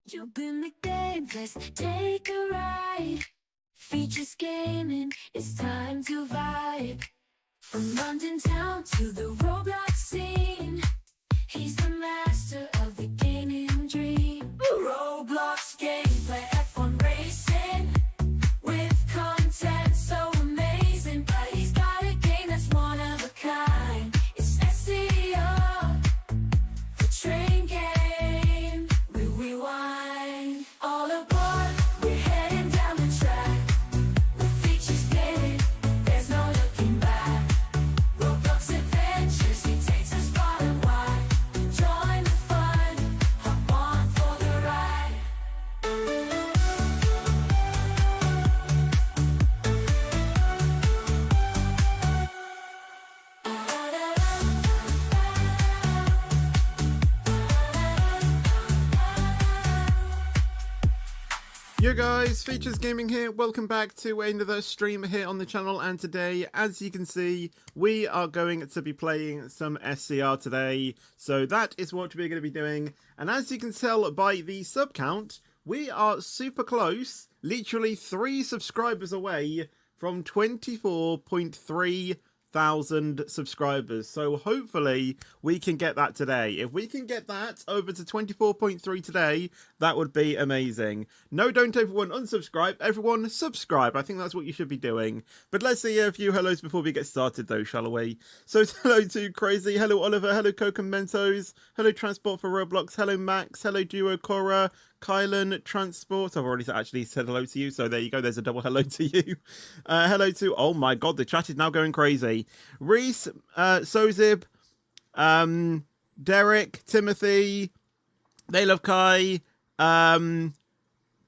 You've been the game, let's take a ride. Features gaming, it's time to vibe. From London town to the Roblox scene, he's the master of the gaming dream. Roblox gameplay, F1 racing, with content so amazing. But he's got a game that's one of a kind. It's SCR, the train game. We rewind. All aboard, we're heading down the track. The features gaming, there's no looking back. Roblox adventures, he takes us far and wide. Join the fun, hop on for the ride. Yo guys, Features Gaming here, welcome back to another stream here on the channel, and today, as you can see, we are going to be playing some SCR today, so that is what we're going to be doing, and as you can tell by the sub count, we are super close, literally 3 subscribers away from 24.3 thousand subscribers, so hopefully we can get that today. If we can get that over to 24.3 today, that would be amazing. No, don't everyone unsubscribe, everyone subscribe. I think that's what you should be doing. But let's see a few hellos before we get started though, shall we? So hello to Crazy, hello Oliver, hello Coke and Mentos, hello Transport for Roblox, hello Max, hello Duo Cora, Kylan Transport. I've already actually said hello to you, so there you go, there's a double hello to you. Hello to, oh my god, the chat is now going crazy. Reese, Sozib, Derek, Timothy, They Love Kai,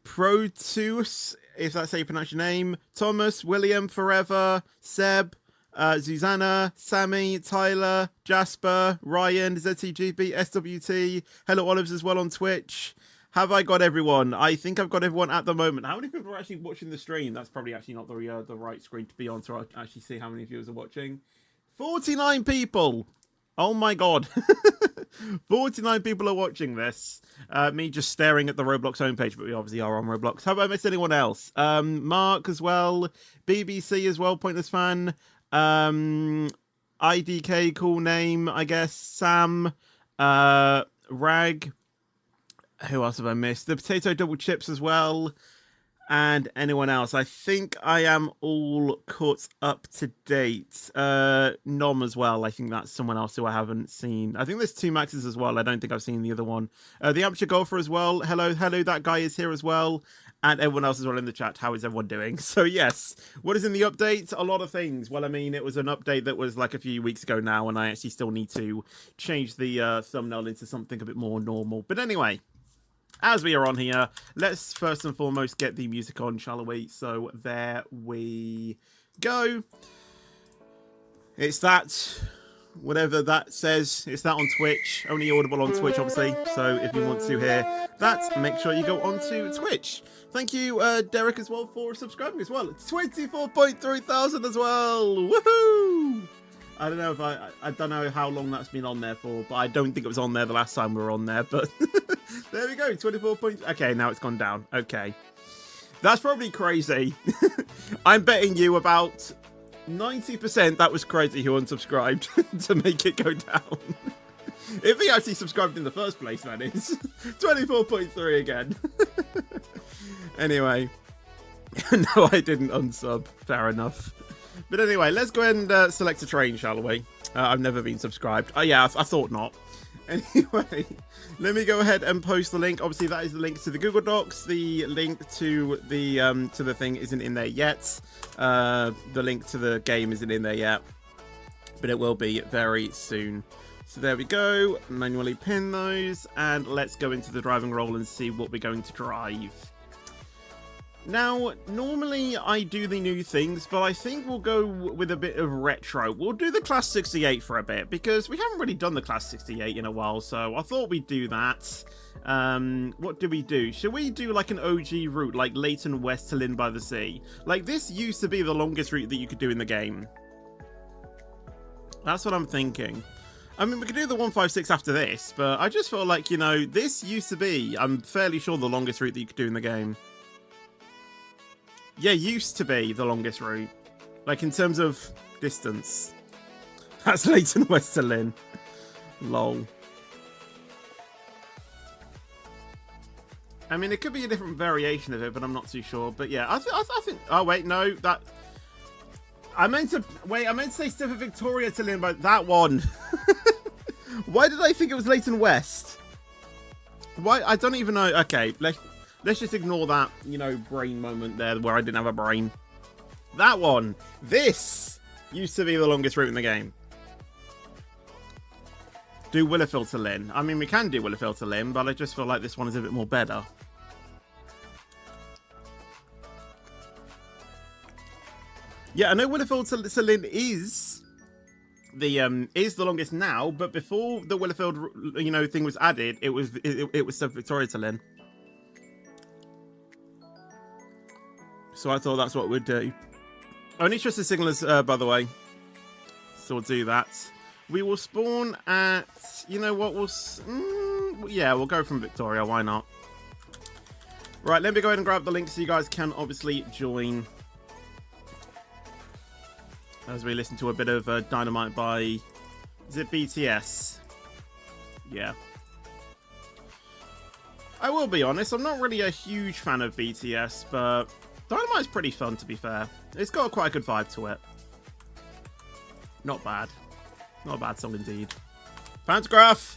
Proteus, if that's how you pronounce your name, Thomas, William, Forever, Seb, Susanna, Sammy, Tyler, Jasper, Ryan, ZTGB, SWT, hello Olives as well on Twitch. Have I got everyone? I think I've got everyone at the moment. How many people are actually watching the stream? That's probably actually not the right screen to be on to actually see how many viewers are watching. 49 people! Oh my god. 49 people are watching this. Me just staring at the Roblox homepage, but we obviously are on Roblox. Have I missed anyone else? Mark as well. BBC as well, Pointless Fan. IDK, cool name, I guess. Sam. Rag. Who else have I missed? The Potato Double Chips as well. And anyone else. I think I am all caught up to date. Nom as well. I think that's someone else who I haven't seen. I think there's 2 Maxes as well. I don't think I've seen the other one. The Amateur Golfer as well. Hello, that guy is here as well. And everyone else as well in the chat. How is everyone doing? So yes, what is in the update? A lot of things. Well, I mean, it was an update that was like a few weeks ago now, and I actually still need to change the thumbnail into something a bit more normal. But anyway, as we are on here, let's first and foremost get the music on, shall we? So there we go. It's that, whatever that says, it's that on Twitch. Only audible on Twitch, obviously. So if you want to hear that, make sure you go onto Twitch. Thank you, Derek, as well, for subscribing as well. 24.3 thousand as well. Woohoo! I don't know if I don't know how long that's been on there for, but I don't think it was on there the last time we were on there, but there we go, 24 points. Okay, now it's gone down. Okay. That's probably crazy. I'm betting you about 90% that was crazy who unsubscribed to make it go down. If he actually subscribed in the first place, that is. 24.3 again. Anyway. No, I didn't unsub. Fair enough. But anyway, let's go ahead and select a train, shall we? I've never been subscribed. Oh yeah, I thought not. Anyway, let me go ahead and post the link. Obviously, that is the link to the Google Docs. The link to the thing isn't in there yet. The link to the game isn't in there yet, but it will be very soon. So there we go. Manually pin those, and let's go into the driving role and see what we're going to drive. Now, normally I do the new things, but I think we'll go with a bit of retro. We'll do the Class 68 for a bit, because we haven't really done the Class 68 in a while, so I thought we'd do that. What do we do? Should we do like an OG route, like Leighton West to Lynn by the Sea? Like, this used to be the longest route that you could do in the game. That's what I'm thinking. I mean, we could do the 156 after this, but I just feel like, you know, this used to be, I'm fairly sure, the longest route that you could do in the game. Yeah, used to be the longest route. Like, in terms of distance. That's Leighton West to Lynn. Lol. I mean, it could be a different variation of it, but I'm not too sure. But yeah, I think... Oh, wait, no, that... I meant to say Stephen Victoria to Lynn, but that one. Why did I think it was Leighton West? Why? I don't even know. Okay, let's just ignore that, you know, brain moment there where I didn't have a brain. That one. This used to be the longest route in the game. Do Willowfield to Lynn. I mean, we can do Willowfield to Lynn, but I just feel like this one is a bit more better. Yeah, I know Willowfield to Lynn is the longest now, but before the Willowfield, you know, thing was added, it was Victoria to Lynn. So I thought that's what we'd do. Only trusted signalers, by the way. So we'll do that. We will spawn at, you know what, yeah, we'll go from Victoria, why not? Right, let me go ahead and grab the link so you guys can obviously join. As we listen to a bit of Dynamite by, is it BTS? Yeah. I will be honest, I'm not really a huge fan of BTS, but Dynamite's pretty fun, to be fair. It's got quite a good vibe to it. Not bad. Not a bad song indeed. Pantograph!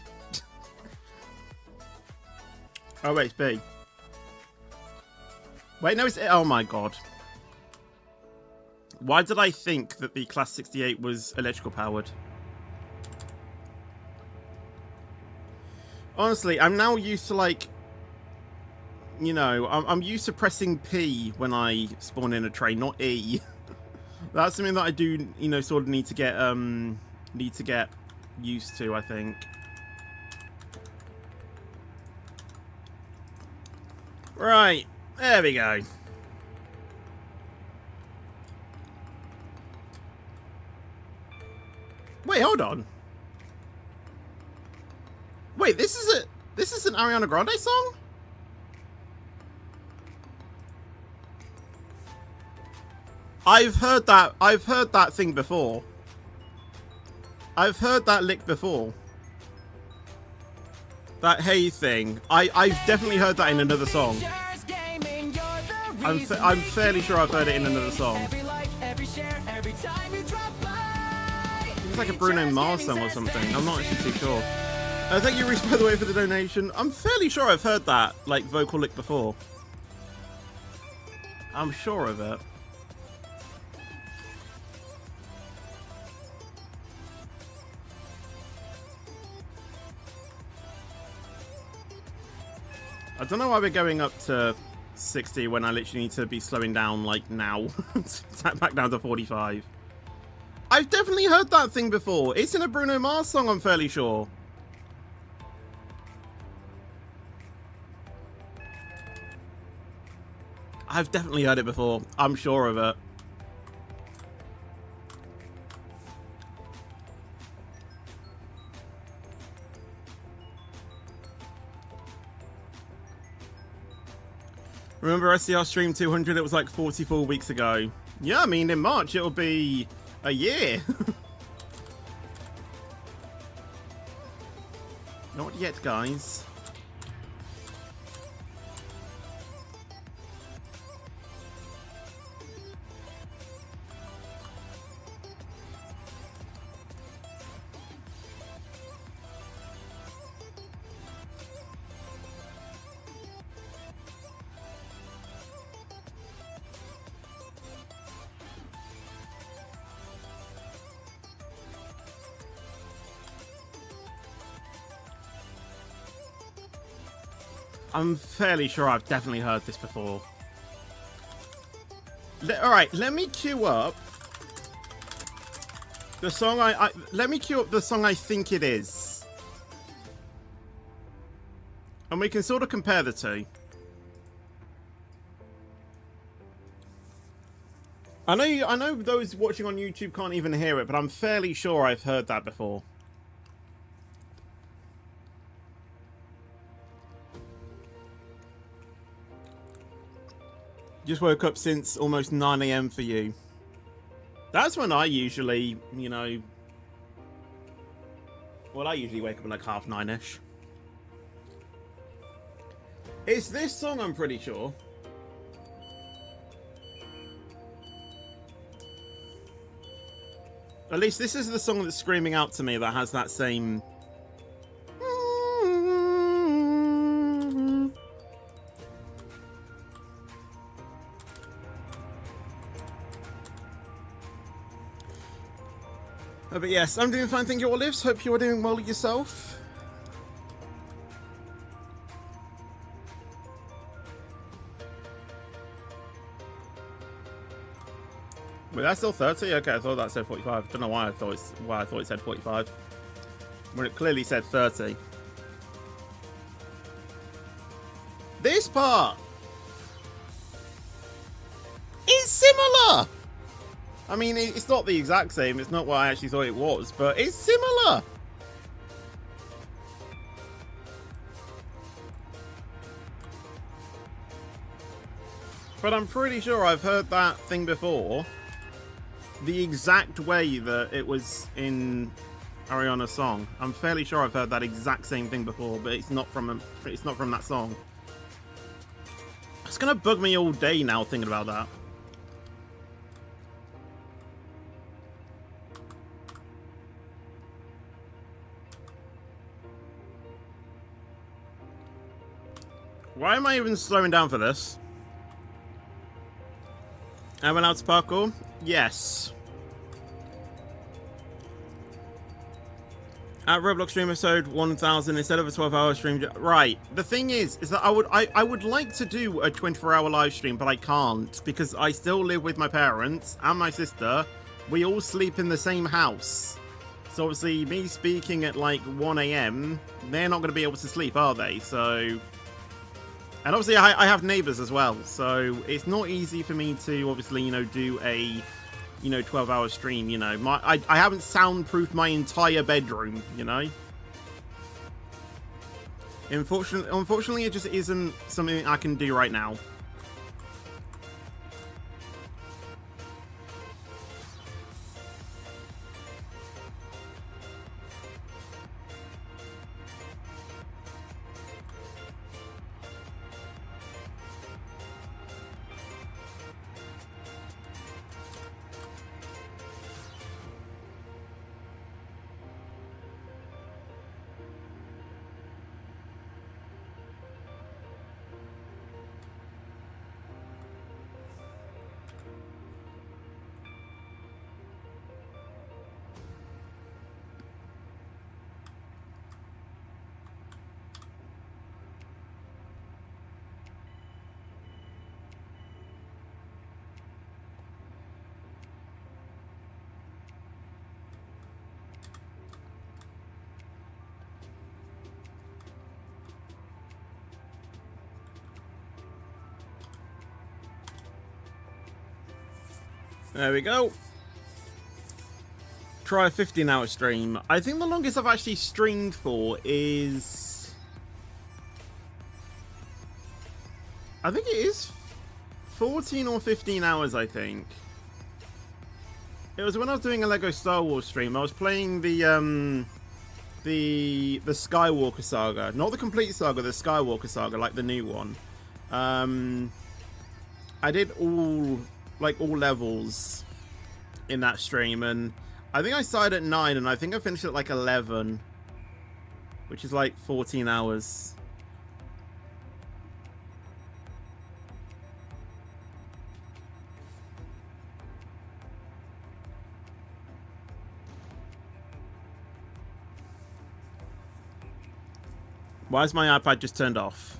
Oh wait, it's B. Wait, no, it's... Oh my god. Why did I think that the Class 68 was electrical powered? Honestly, I'm now used to, like... You know, I'm used to pressing P when I spawn in a train, not E. That's something that I do, you know, sort of need to get used to, I think. Right, there we go. Wait, hold on. Wait, this is an Ariana Grande song? I've heard that thing before. I've heard that lick before. That hey thing. I've definitely heard that in another song. I'm fairly sure I've heard it in another song. It's like a Bruno Mars song or something. I'm not actually too sure. Thank you, Reese, by the way, for the donation. I'm fairly sure I've heard that, like, vocal lick before. I'm sure of it. I don't know why we're going up to 60 when I literally need to be slowing down, like, now. Back down to 45. I've definitely heard that thing before. It's in a Bruno Mars song, I'm fairly sure. I've definitely heard it before. I'm sure of it. Remember SCR Stream 200? It was like 44 weeks ago. Yeah, I mean, in March it'll be a year. Not yet, guys. I'm fairly sure I've definitely heard this before. Alright, let me queue up the song let me queue up the song I think it is. And we can sort of compare the two. I know those watching on YouTube can't even hear it, but I'm fairly sure I've heard that before. Just woke up since almost 9 a.m. for you. That's when I usually, you know... Well, I usually wake up at like 9:30ish. It's this song, I'm pretty sure. At least this is the song that's screaming out to me that has that same... But yes, I'm doing fine, thank you, Olives. Hope you are doing well yourself. Wait, that's still 30? Okay, I thought that said 45. Don't know why I thought it said 45. When it clearly said 30. This part is similar! I mean, it's not the exact same. It's not what I actually thought it was, but it's similar. But I'm pretty sure I've heard that thing before. The exact way that it was in Ariana's song. I'm fairly sure I've heard that exact same thing before, but it's not from that song. It's gonna bug me all day now thinking about that. Why am I even slowing down for this? I went out to parkour? Yes. At Roblox stream episode 1000 instead of a 12-hour stream. Right. The thing is that I would like to do a 24-hour live stream, but I can't because I still live with my parents and my sister. We all sleep in the same house. So obviously me speaking at like 1 a.m, they're not going to be able to sleep, are they? So... And obviously I have neighbors as well, so it's not easy for me to obviously, you know, do a, you know, 12-hour stream, you know. I haven't soundproofed my entire bedroom, you know. Unfortunately, it just isn't something I can do right now. There we go. Try a 15-hour stream. I think the longest I've actually streamed for is... I think it is 14 or 15 hours, I think. It was when I was doing a Lego Star Wars stream. I was playing the Skywalker saga. Not the complete saga, the Skywalker saga, like the new one. I did all levels in that stream, and I think I started at 9 and I think I finished at like 11, which is like 14 hours. Why is my iPad just turned off?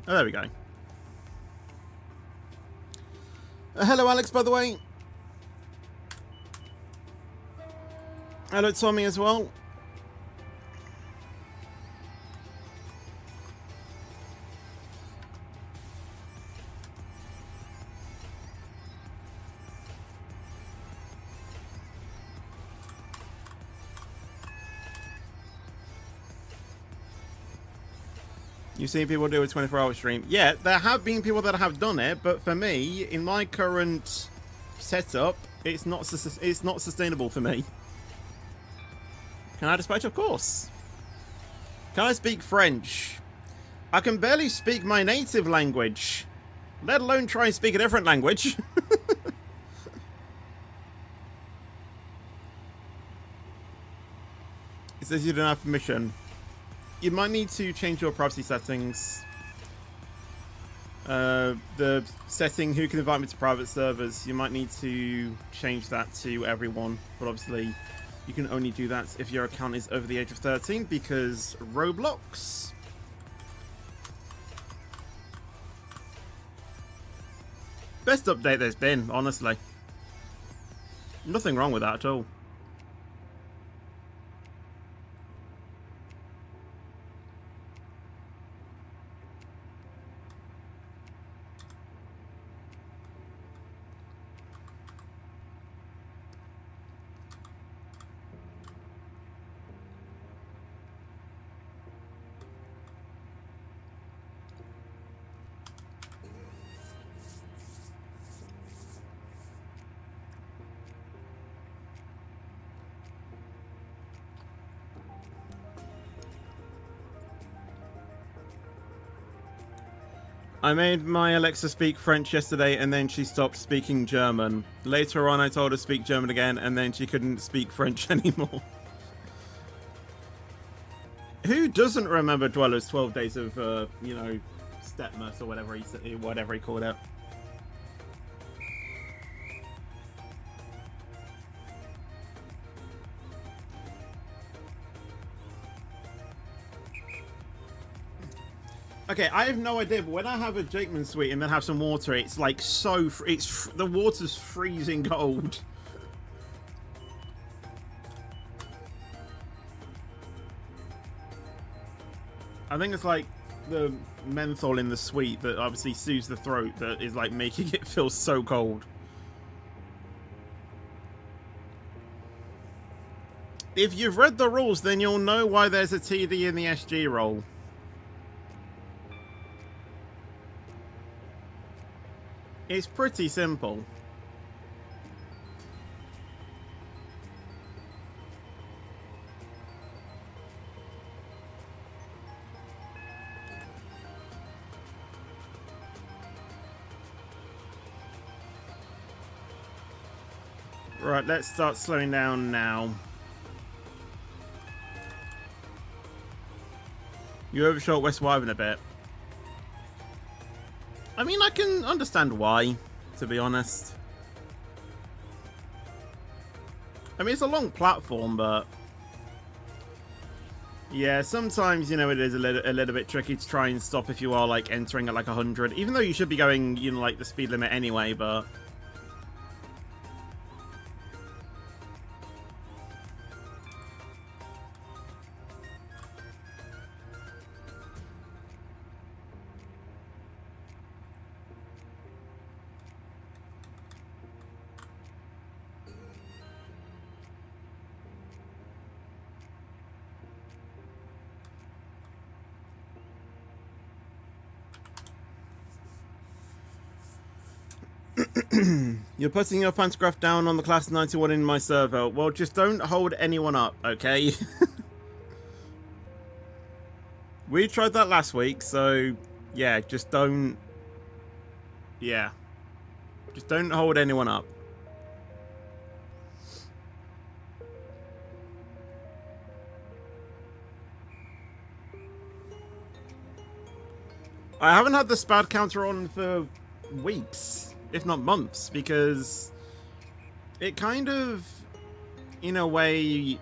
Oh, there we go. Hello, Alex, by the way. Hello, Tommy, as well. You've seen people do a 24-hour stream. Yeah, there have been people that have done it, but for me, in my current setup, it's not sustainable for me. Can I dispatch? Of course. Can I speak French? I can barely speak my native language, let alone try and speak a different language. It says you don't have permission. You might need to change your privacy settings. The setting who can invite me to private servers, you might need to change that to everyone. But obviously, you can only do that if your account is over the age of 13 because Roblox. Best update there's been, honestly. Nothing wrong with that at all. I made my Alexa speak French yesterday and then she stopped speaking German. Later on I told her to speak German again and then she couldn't speak French anymore. Who doesn't remember Dweller's 12 days of, you know, Stepmas or whatever he called it? Okay, I have no idea, but when I have a Jakeman sweet and then have some water, it's like the water's freezing cold. I think it's like the menthol in the sweet that obviously soothes the throat that is like making it feel so cold. If you've read the rules, then you'll know why there's a TD in the SG role. It's pretty simple. Right, let's start slowing down now. You overshot West Wyvern a bit. I mean, I can understand why, to be honest. I mean, it's a long platform, but yeah, sometimes, you know, it is a little bit tricky to try and stop if you are, like, entering at, like, 100. Even though you should be going, you know, like, the speed limit anyway, but you're putting your pantograph down on the class 91 in my server. Well, just don't hold anyone up, okay? We tried that last week, so yeah, just don't... Yeah. Just don't hold anyone up. I haven't had the SPAD counter on for weeks, if not months, because it kind of, in a way,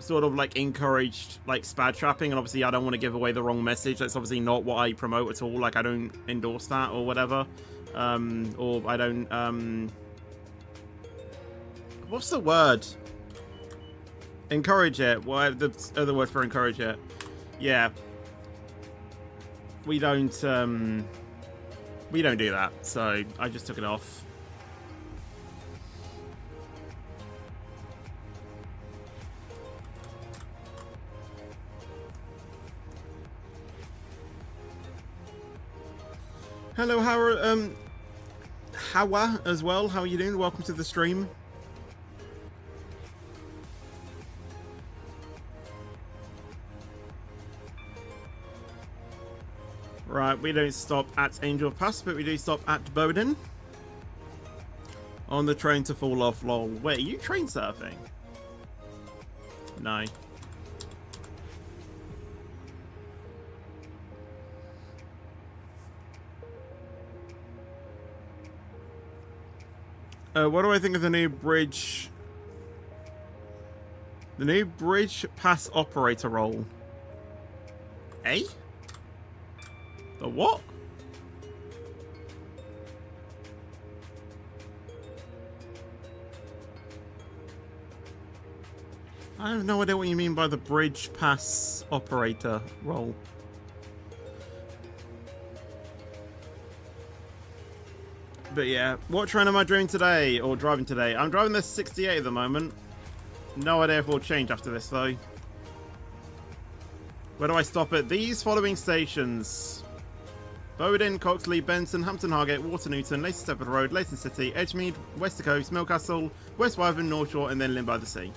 sort of like encouraged like SPAD trapping, and obviously I don't want to give away the wrong message. That's obviously not what I promote at all. Like, I don't endorse that or whatever. Or I don't, what's the word? Encourage it. What the other word for encourage it? Yeah. We don't do that, so I just took it off. Hello, Hawa as well. How are you doing? Welcome to the stream. Right, we don't stop at Angel Pass, but we do stop at Bowden. On the train to fall off, lol. Wait, are you train surfing? No. What do I think of the new bridge? The new bridge pass operator role. Eh? The what? I have no idea what you mean by the bridge pass operator role. But yeah, what train am I driving today? Or driving today? I'm driving the 68 at the moment. No idea if we'll change after this though. Where do I stop at? These following stations. Bowden, Coxley, Benson, Hampton Hargate, Water-Newton, Leighton Stepford Road, Leighton City, Edgemead, Westercoast, Millcastle, West Wyvern, North Shore, and then Lynn by the Sea.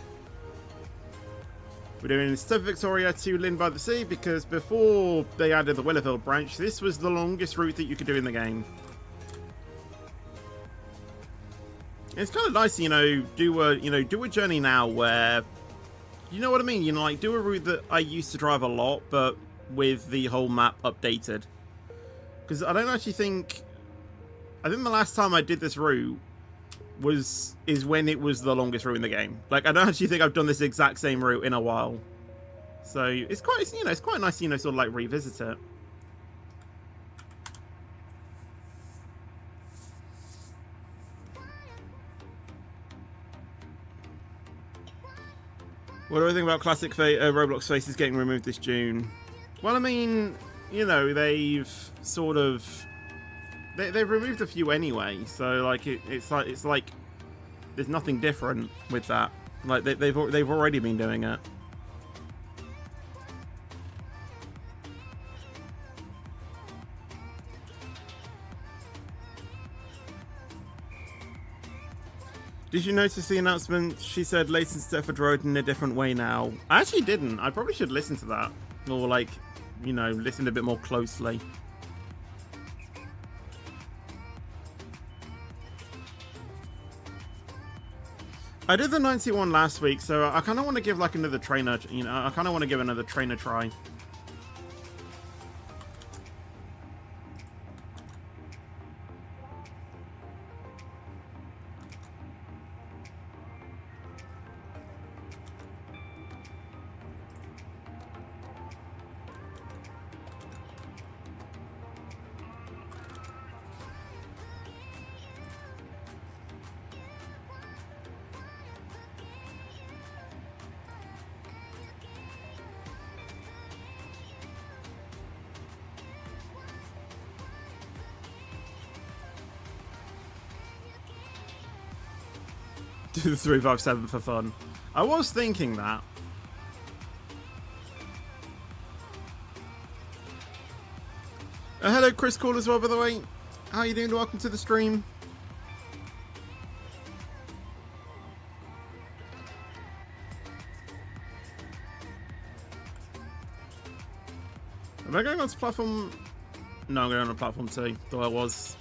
We're doing Stepford Victoria to Lynn by the Sea because before they added the Willowfield branch, this was the longest route that you could do in the game. It's kind of nice, do a journey now where, you know what I mean? Like do a route that I used to drive a lot, but with the whole map updated. Because I don't actually think, I think the last time I did this route is when it was the longest route in the game. Like I don't actually think I've done this exact same route in a while. So it's quite, it's quite nice, sort of like revisit it. What do I think about classic Roblox faces getting removed this June? Well, I mean, they've sort of they've removed a few anyway, so like it's like there's nothing different with that. Like they've already been doing it. Did you notice the announcement? She said Leighton Stepford Road in a different way now. I actually didn't. I probably should listen to that. Or like, listen a bit more closely. I did the 91 last week, so I kind of want to give like another trainer, I kind of want to give another trainer a try. Do the 357 for fun. I was thinking that. Hello, Chris Call as well, by the way. How are you doing? Welcome to the stream. Am I going on to platform? No, I'm going on platform 2, though I was.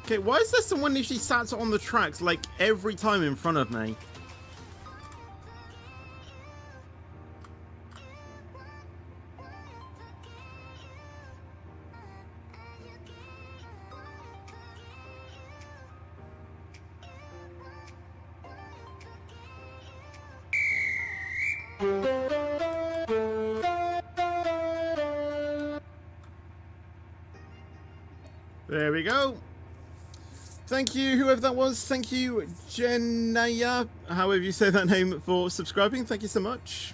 Okay, why is there someone usually sat on the tracks like every time in front of me? There we go. Thank you, whoever that was. Thank you, Jenaya, however you say that name, for subscribing. Thank you so much.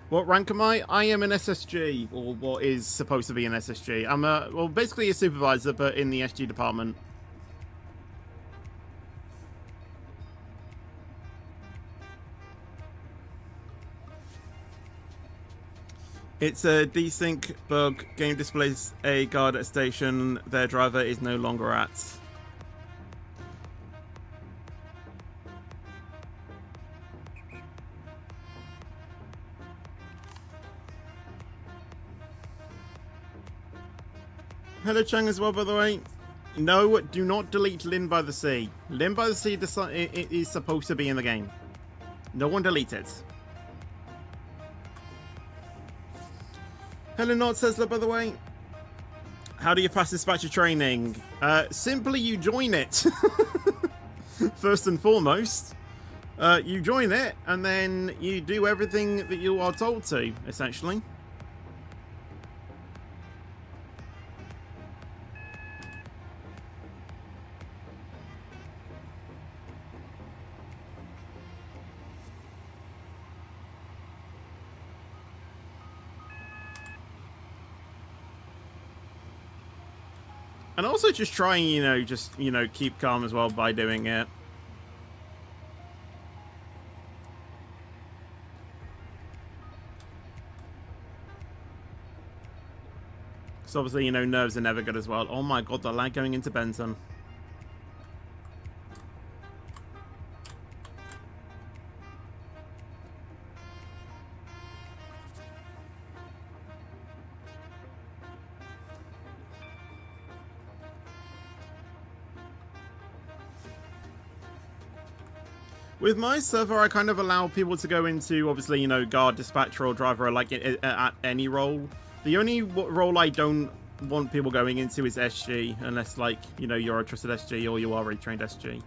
What rank am I? I am an SSG, or what is supposed to be an SSG. I'm well, basically a supervisor, but in the SG department. It's a desync bug. Game displays a guard at station their driver is no longer at. Hello Chang as well, by the way. No, do not delete Lynn by the Sea. Lynn by the Sea it is supposed to be in the game. No one delete it. Hello Not Tesla, by the way. How do you pass dispatcher training? Simply you join it. First and foremost. You join it, and then you do everything that you are told to, essentially. And also just try and, keep calm as well by doing it. Because obviously, nerves are never good as well. Oh my god, the lag going into Benton. With my server, I kind of allow people to go into, obviously, guard, dispatcher, or driver, like at any role. The only role I don't want people going into is SG, unless, like, you're a trusted SG or you are a trained SG.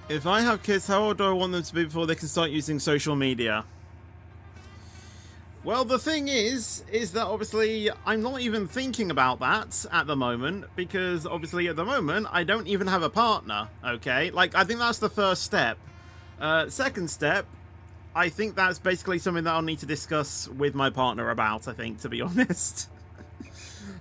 If I have kids, how old do I want them to be before they can start using social media? Well, the thing is that obviously I'm not even thinking about that at the moment, because obviously at the moment I don't even have a partner, okay? Like, I think that's the first step. Second step, I think that's basically something that I'll need to discuss with my partner about, I think, to be honest.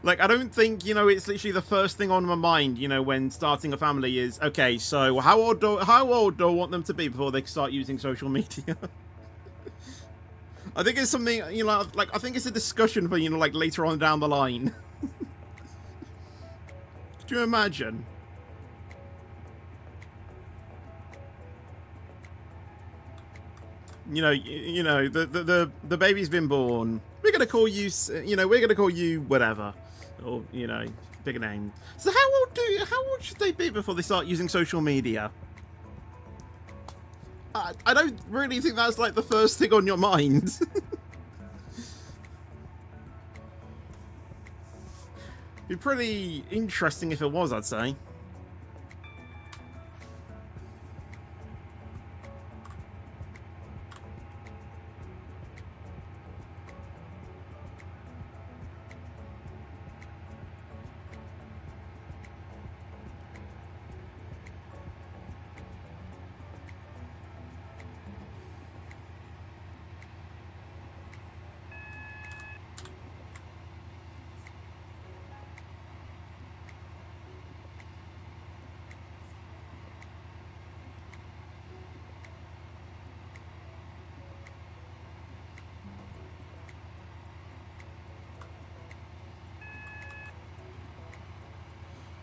Like, I don't think, it's literally the first thing on my mind, when starting a family is, okay, so how old do I want them to be before they start using social media? I think it's something, I think it's a discussion for, like, later on down the line. Could you imagine? The baby's been born. We're gonna call you, we're gonna call you whatever. Or, bigger name. So how old should they be before they start using social media? I don't really think that's like the first thing on your mind. Be pretty interesting if it was, I'd say.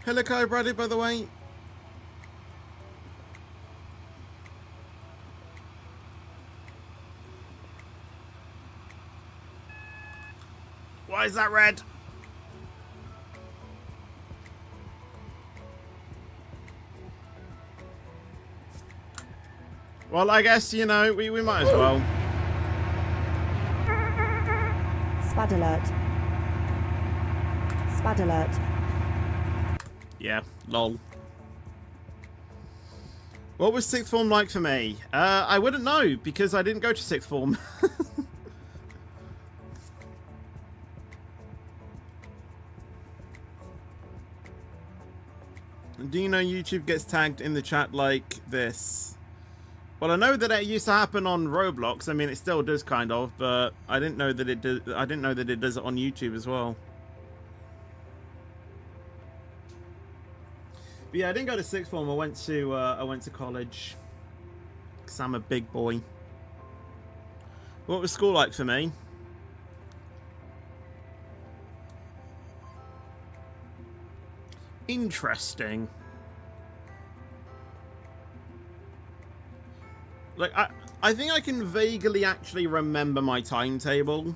Hello, Kai Bradley, by the way. Why is that red? Well, I guess, we might as well. Spad alert. Spad alert. Yeah, lol. What was sixth form like for me? I wouldn't know, because I didn't go to sixth form. Do you know YouTube gets tagged in the chat like this? Well, I know that it used to happen on Roblox. I mean, it still does kind of, but I didn't know that it does. I didn't know that it does it on YouTube as well. But yeah, I didn't go to sixth form. I went to college. 'Cause I'm a big boy. What was school like for me? Interesting. Like, I think I can vaguely actually remember my timetable.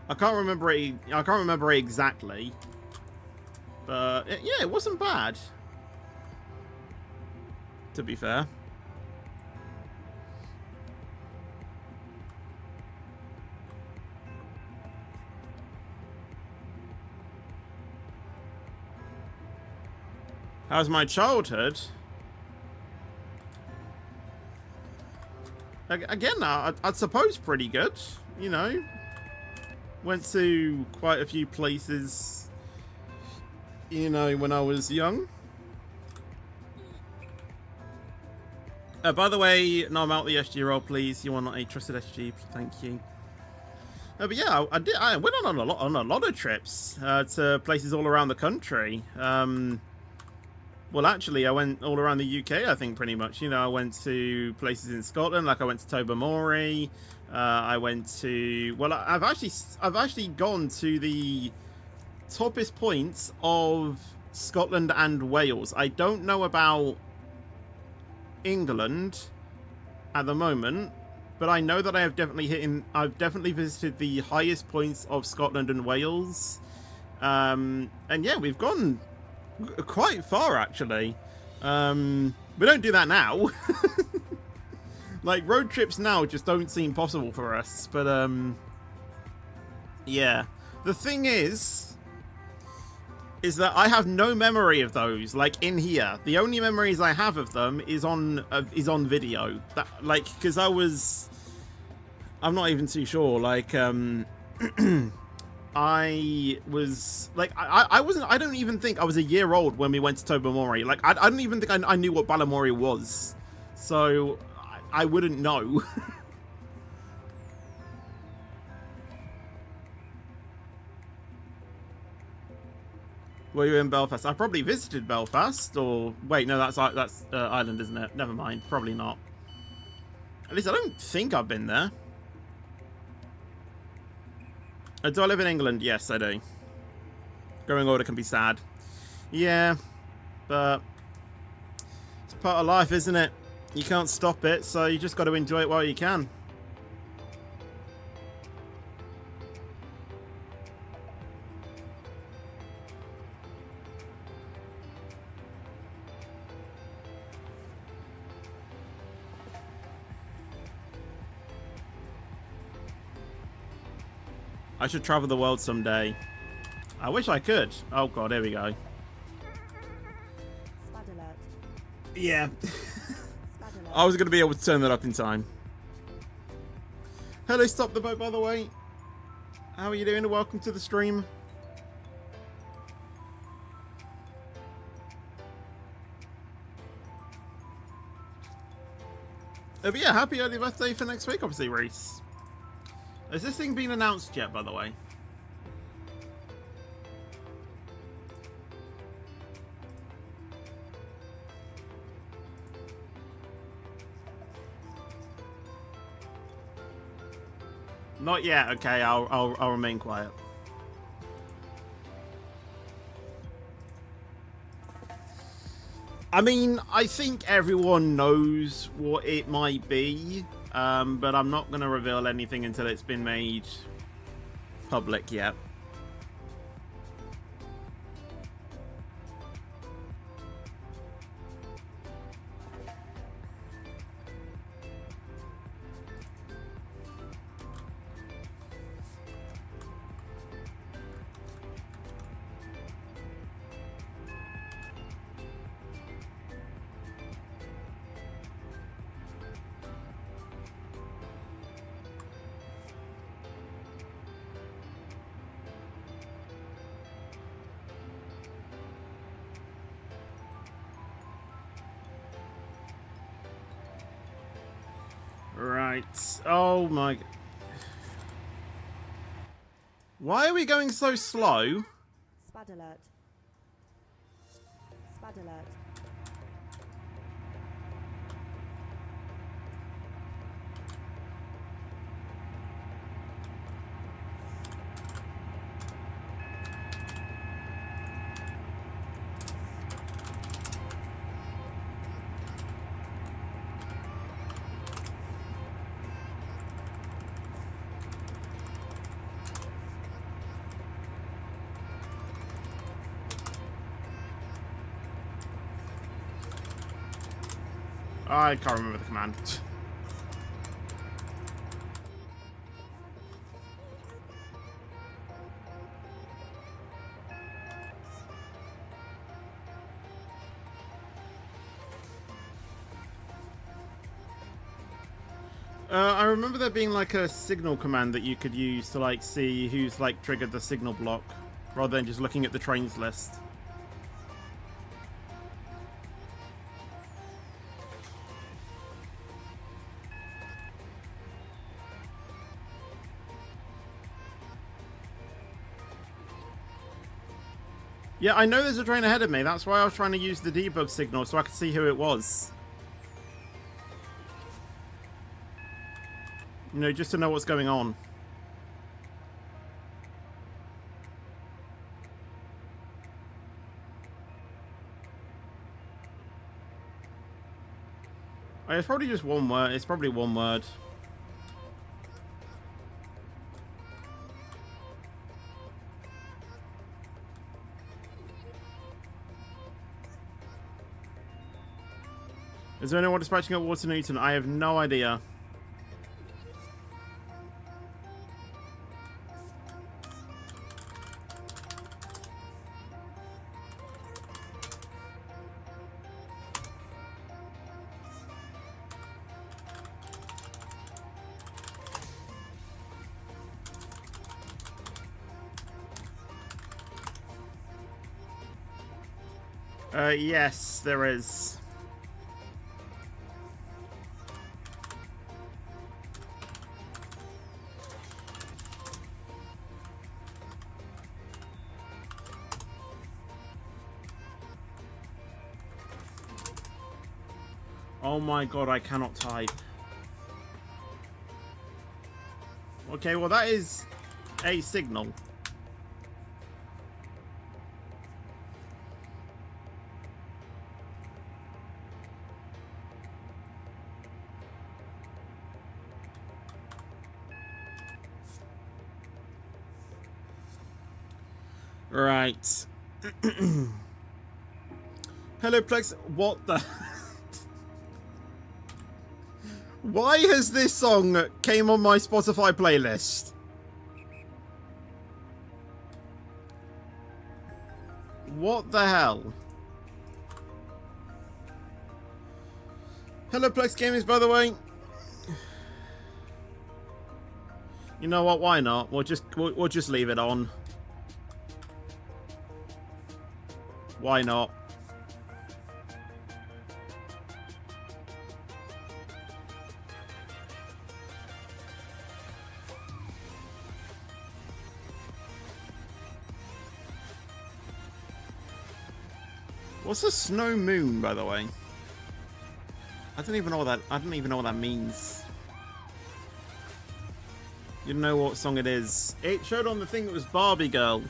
I can't remember it exactly. But yeah, it wasn't bad. To be fair. How's my childhood? Again, I'd suppose pretty good, you know. Went to quite a few places, you know, when I was young. By the way, no, I'm out the SG role, please. You are not a trusted SG, thank you. But yeah, I went on a lot of trips to places all around the country. Well, actually, I went all around the UK, I think, pretty much. You know, I went to places in Scotland, like I went to Tobermory. I went to... Well, I've actually gone to the toppest points of Scotland and Wales. I don't know about England at the moment, but I know that I've definitely visited the highest points of Scotland and Wales. And yeah, we've gone quite far, actually. We don't do that now. Like, road trips now just don't seem possible for us. But yeah, the thing is that I have no memory of those. Like, in here, the only memories I have of them is on video. That, like, because I'm not even too sure. Like, I was like, I don't even think I was a year old when we went to Tobermory. Like, I don't even think I knew what Balamory was, so I wouldn't know. Were you in Belfast? I probably visited Belfast, or wait, no, that's Ireland, isn't it? Never mind, probably not. At least I don't think I've been there. Do I live in England? Yes, I do. Growing older can be sad. Yeah, but it's part of life, isn't it? You can't stop it, so you just got to enjoy it while you can. I should travel the world someday. I wish I could. Oh god, here we go. Spad alert. Yeah. Spad alert. I was going to be able to turn that up in time. Hello, Stop the Boat, by the way. How are you doing? Welcome to the stream. But yeah, happy early birthday for next week, obviously, Reese. Has this thing been announced yet, by the way? Not yet. Okay, I'll remain quiet. I mean, I think everyone knows what it might be, but I'm not going to reveal anything until it's been made public yet. Right. Oh my... Why are we going so slow? Spad alert. Spad alert. I can't remember the command. I remember there being like a signal command that you could use to like see who's like triggered the signal block, rather than just looking at the trains list. Yeah, I know there's a train ahead of me. That's why I was trying to use the debug signal so I could see who it was. You know, just to know what's going on. It's probably just one word. It's probably one word. Is there anyone dispatching at Water Newton? I have no idea. Yes, there is. Oh my god, I cannot type. Okay, well that is a signal. Right. Hello, Plex. What the... Why has this song came on my Spotify playlist? What the hell? Hello, Plex Gamers, by the way. You know what? Why not? We'll just leave it on. Why not? What's a snow moon, by the way? I don't even know what that means. You know what song it is? It showed on the thing that was Barbie Girl.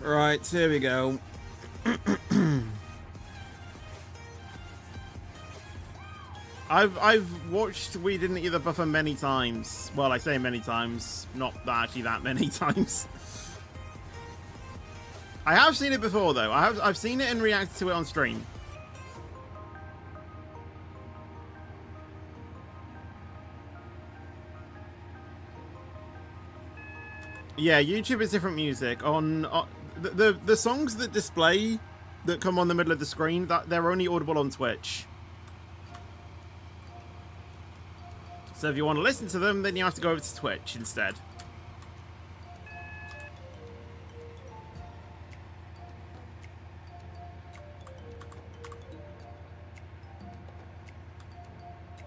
Right, here we go. I've watched We Didn't Eat the Buffer many times. Well, I say many times, not actually that many times. I have seen it before though. I've seen it and reacted to it on stream. Yeah, YouTube is different music. On the songs that display that come on the middle of the screen, that they're only audible on Twitch. So if you want to listen to them, then you have to go over to Twitch instead.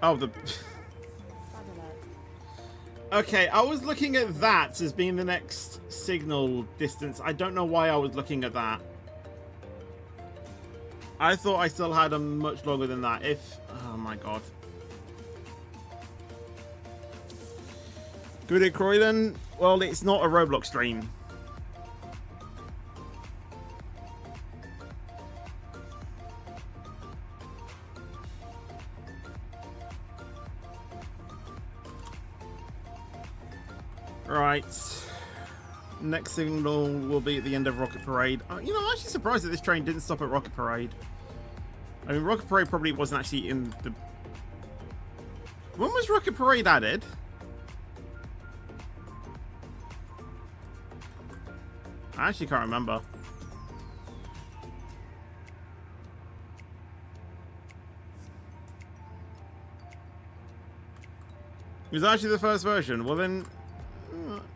Oh, the... Okay, I was looking at that as being the next signal distance. I don't know why I was looking at that. I thought I still had them much longer than that. If... Oh my god. Good at Croydon? Well, it's not a Roblox stream. Right. Next signal will be at the end of Rocket Parade. You know, I'm actually surprised that this train didn't stop at Rocket Parade. I mean, Rocket Parade probably wasn't actually in the... When was Rocket Parade added? I actually can't remember. It was actually the first version. Well then...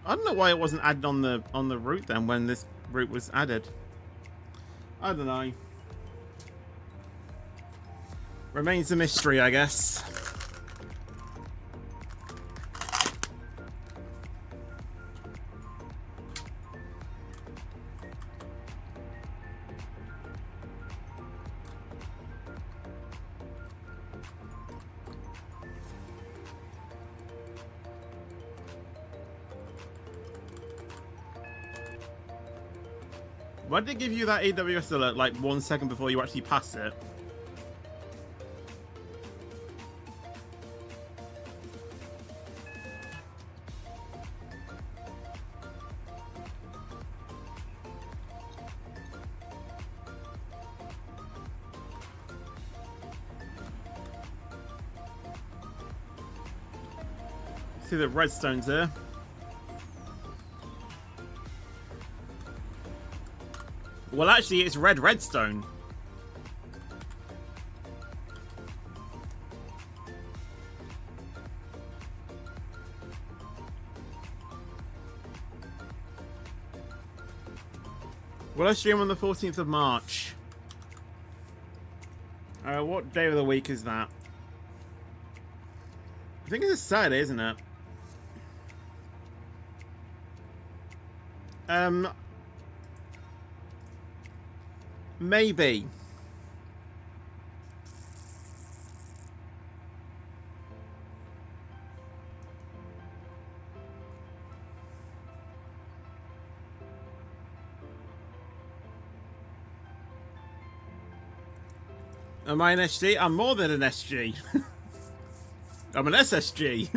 I don't know why it wasn't added on the route then when this route was added. I don't know. Remains a mystery, I guess. Why did it give you that AWS alert like 1 second before you actually pass it? See the redstones there. Well, actually, it's red redstone. Will I stream on the 14th of March? What day of the week is that? I think it's a Saturday, isn't it? Maybe. Am I an SG? I'm more than an SG. I'm an SSG.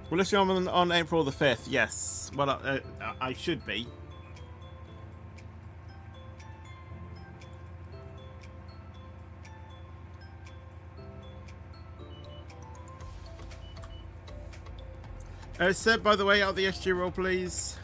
Well, let's go on April the 5th. Yes. Well, I should be. Seb, by the way, out the SG roll, please.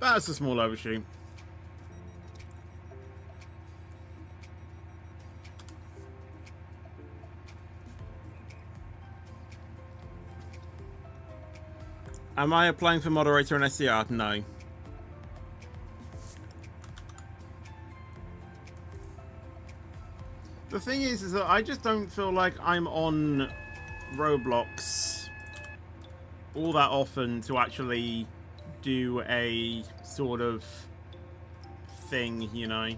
That's a small overshoot. Am I applying for moderator and SCR? No. The thing is that I just don't feel like I'm on Roblox all that often to actually do a sort of thing, you know.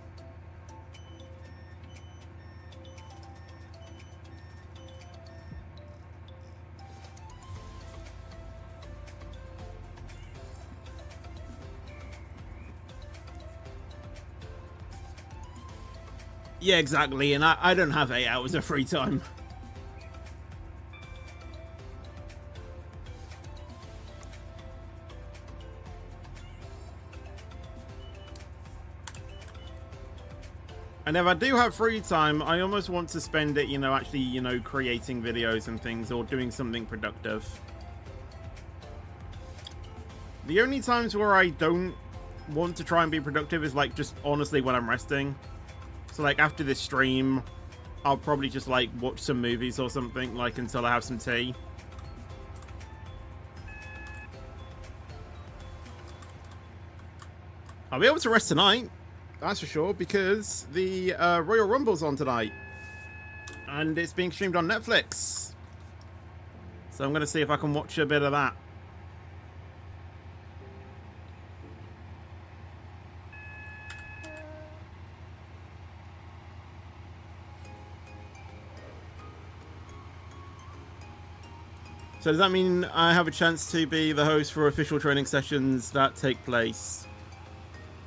Yeah, exactly, and I don't have 8 hours of free time. And if I do have free time, I almost want to spend it, you know, actually, you know, creating videos and things or doing something productive. The only times where I don't want to try and be productive is, like, just honestly when I'm resting. So, like, after this stream, I'll probably just, like, watch some movies or something, like, until I have some tea. I'll be able to rest tonight, that's for sure, because the Royal Rumble's on tonight. And it's being streamed on Netflix. So I'm going to see if I can watch a bit of that. So does that mean I have a chance to be the host for official training sessions that take place?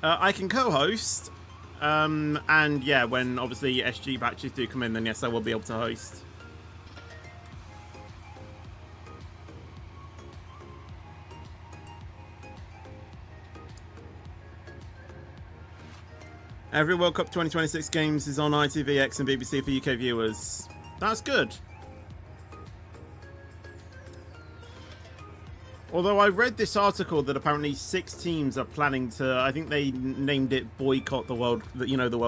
I can co-host, and yeah, when obviously SG batches do come in, then yes, I will be able to host. Every World Cup 2026 games is on ITVX and BBC for UK viewers. That's good. Although I read this article that apparently 6 teams are planning to, I think they named it boycott the World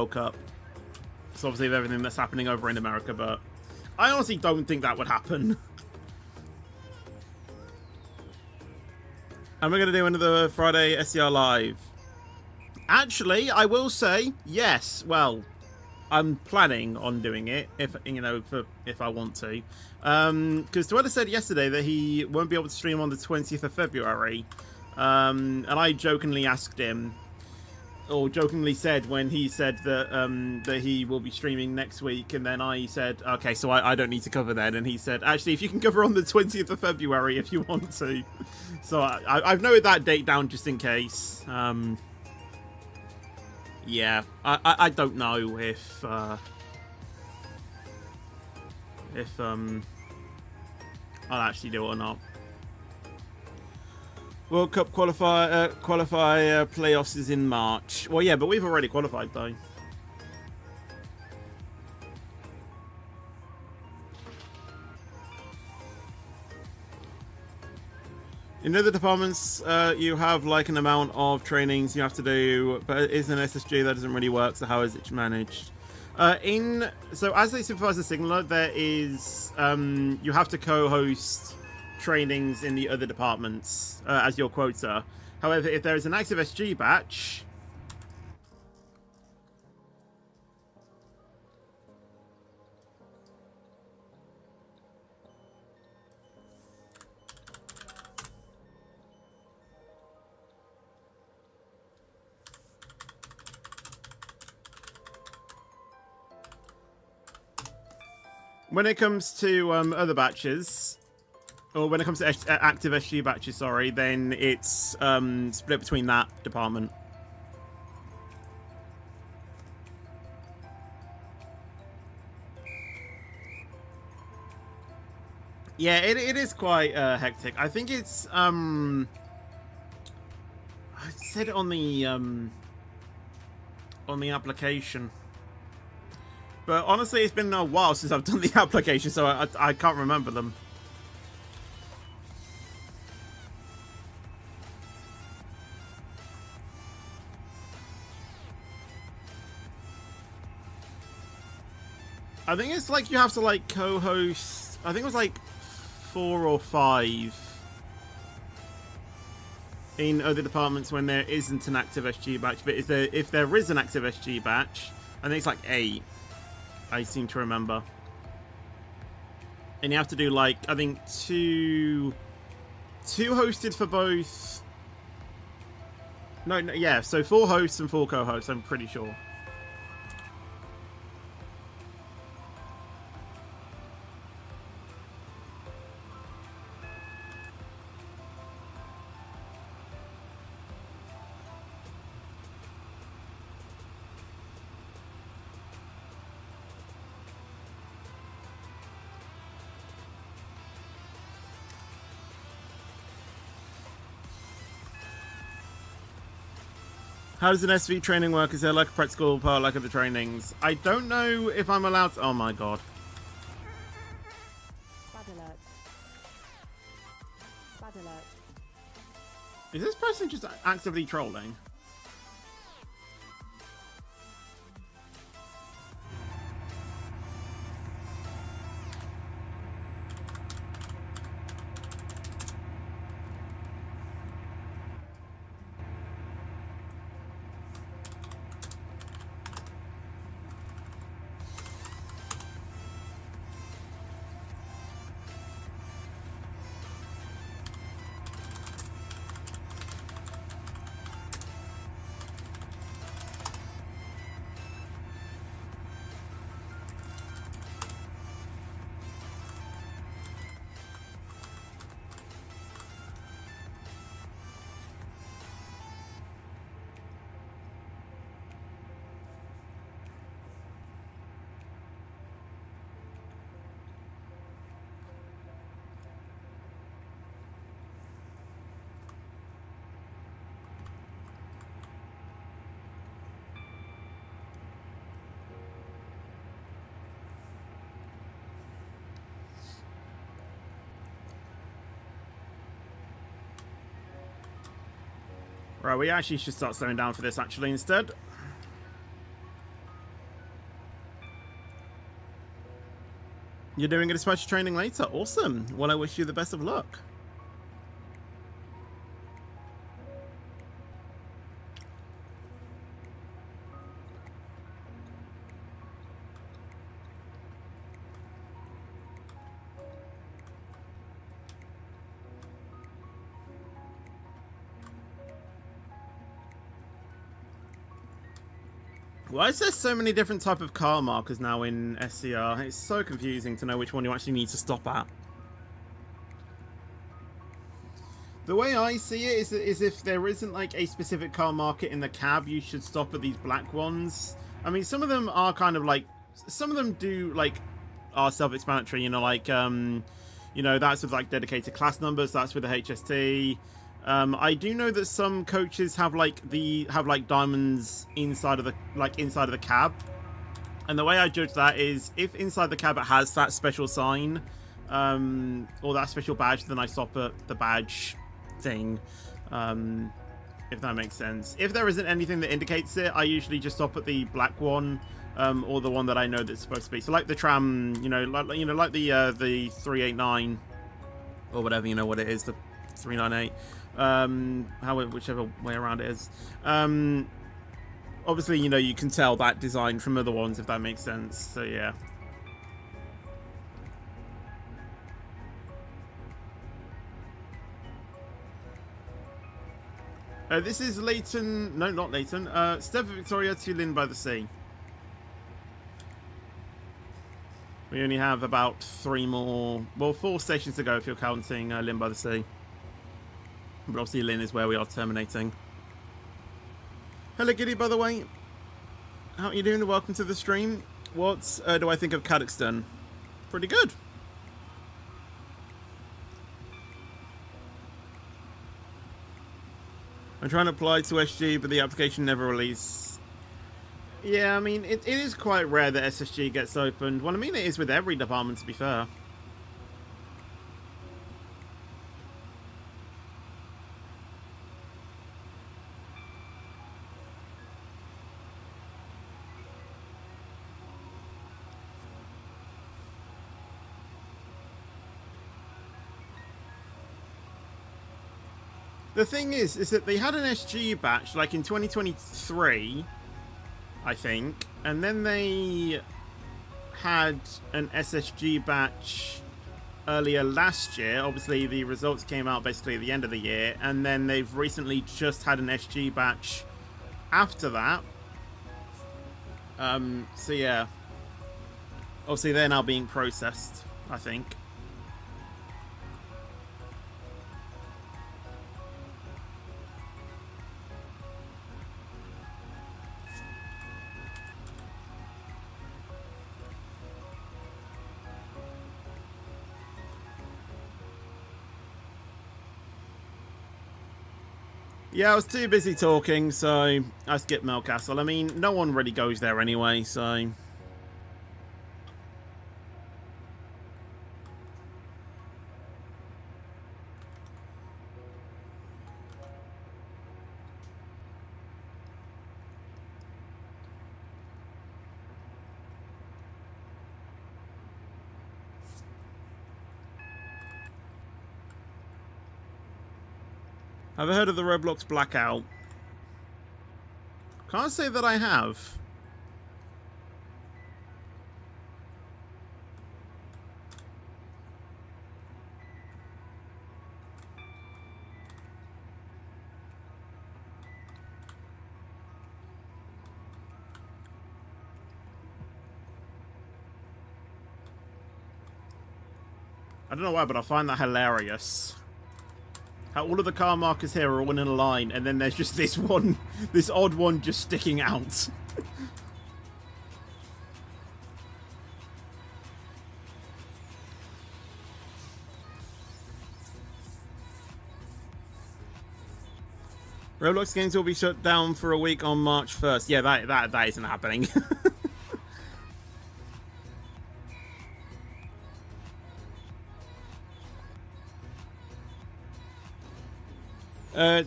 Cup. So obviously of everything that's happening over in America, but I honestly don't think that would happen. And we're going to do another Friday SCR Live. Actually, I will say, yes, well, I'm planning on doing it if I want to, because Dweller said yesterday that he won't be able to stream on the 20th of February, and I jokingly asked him, or jokingly said when he said that that he will be streaming next week, and then I said, okay, so I don't need to cover then, and he said, actually, if you can cover on the 20th of February if you want to. So I've noted that date down just in case. Yeah, I don't know if I'll actually do it or not. World Cup qualifier playoffs is in March. Well, yeah, but we've already qualified though. In other departments, you have like an amount of trainings you have to do, but it is an SSG that doesn't really work, so how is it managed? So as a supervisor signaler, there is, you have to co-host trainings in the other departments as your quota. However, if there is an active SG batch, when it comes to other batches, or when it comes to active SG batches, sorry, then it's split between that department. Yeah, it is quite hectic. I think it's I said it on the application. But honestly, it's been a while since I've done the application, so I can't remember them. I think it's like you have to like co-host. I think it was like 4 or 5 in other departments when there isn't an active SG batch. But if there is an active SG batch, I think it's like 8. I seem to remember. And you have to do like I think two hosted for both. No, yeah. So 4 hosts and 4 co-hosts. I'm pretty sure. How does an SV training work? Is there like a practical part like of the trainings? I don't know if I'm allowed to... Oh my god. Spad alert. Spad alert. Is this person just actively trolling? Right, we actually should start slowing down for this actually instead. You're doing a dispatcher training later. Awesome. Well, I wish you the best of luck. Why is there so many different type of car markers now in SCR? It's so confusing to know which one you actually need to stop at. The way I see it is if there isn't like a specific car marker in the cab, you should stop at these black ones. I mean, some of them are kind of like, some of them do like are self-explanatory. You know, like you know, that's with like dedicated class numbers. That's with the HST. I do know that some coaches have like diamonds inside of the cab, and the way I judge that is if inside the cab it has that special sign or that special badge, then I stop at the badge thing, if that makes sense. If there isn't anything that indicates it, I usually just stop at the black one or the one that I know that's supposed to be. So like the tram, like the 389 or whatever, you know what it is, the 398. Whichever way around it is. Obviously, you know, you can tell that design from other ones, if that makes sense. So yeah. This is Leighton. No, not Leighton. Step of Victoria to Lynn by the Sea. We only have about 4 stations to go if you're counting Lynn by the Sea. But obviously Lynn is where we are terminating. Hello Giddy, by the way. How are you doing? Welcome to the stream. What do I think of Kazakhstan? Pretty good. I'm trying to apply to SG, but the application never released. Yeah, I mean, it is quite rare that SSG gets opened. Well, I mean, it is with every department, to be fair. The thing is that they had an SG batch like in 2023, I think, and then they had an SSG batch earlier last year. Obviously, the results came out basically at the end of the year, and then they've recently just had an SG batch after that. So yeah, obviously they're now being processed, I think. Yeah, I was too busy talking, so I skipped Melcastle. I mean, no one really goes there anyway, so... Have I heard of the Roblox Blackout? Can't say that I have. I don't know why, but I find that hilarious. How all of the car markers here are all in a line, and then there's just this one, this odd one just sticking out. Roblox games will be shut down for a week on March 1st. Yeah, that isn't happening.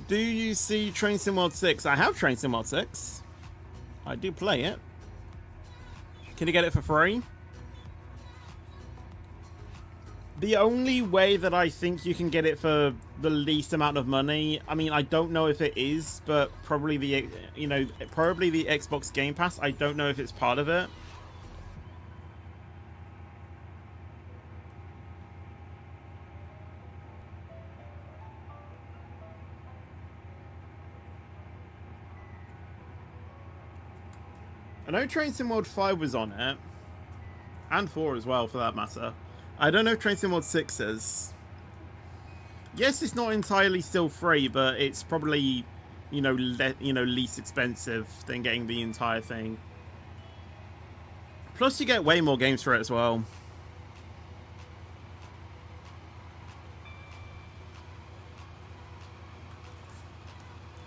Do you see Train Sim World 6? I have Train Sim World 6. I do play it. Can you get it for free? The only way that I think you can get it for the least amount of money, I mean, I don't know if it is, but probably the, you know, probably the Xbox Game Pass. I don't know if it's part of it. I know Train Sim World 5 was on it, and 4 as well, for that matter. I don't know if Train Sim World 6 is. Yes, it's not entirely still free, but it's probably, you know, least expensive than getting the entire thing. Plus, you get way more games for it as well.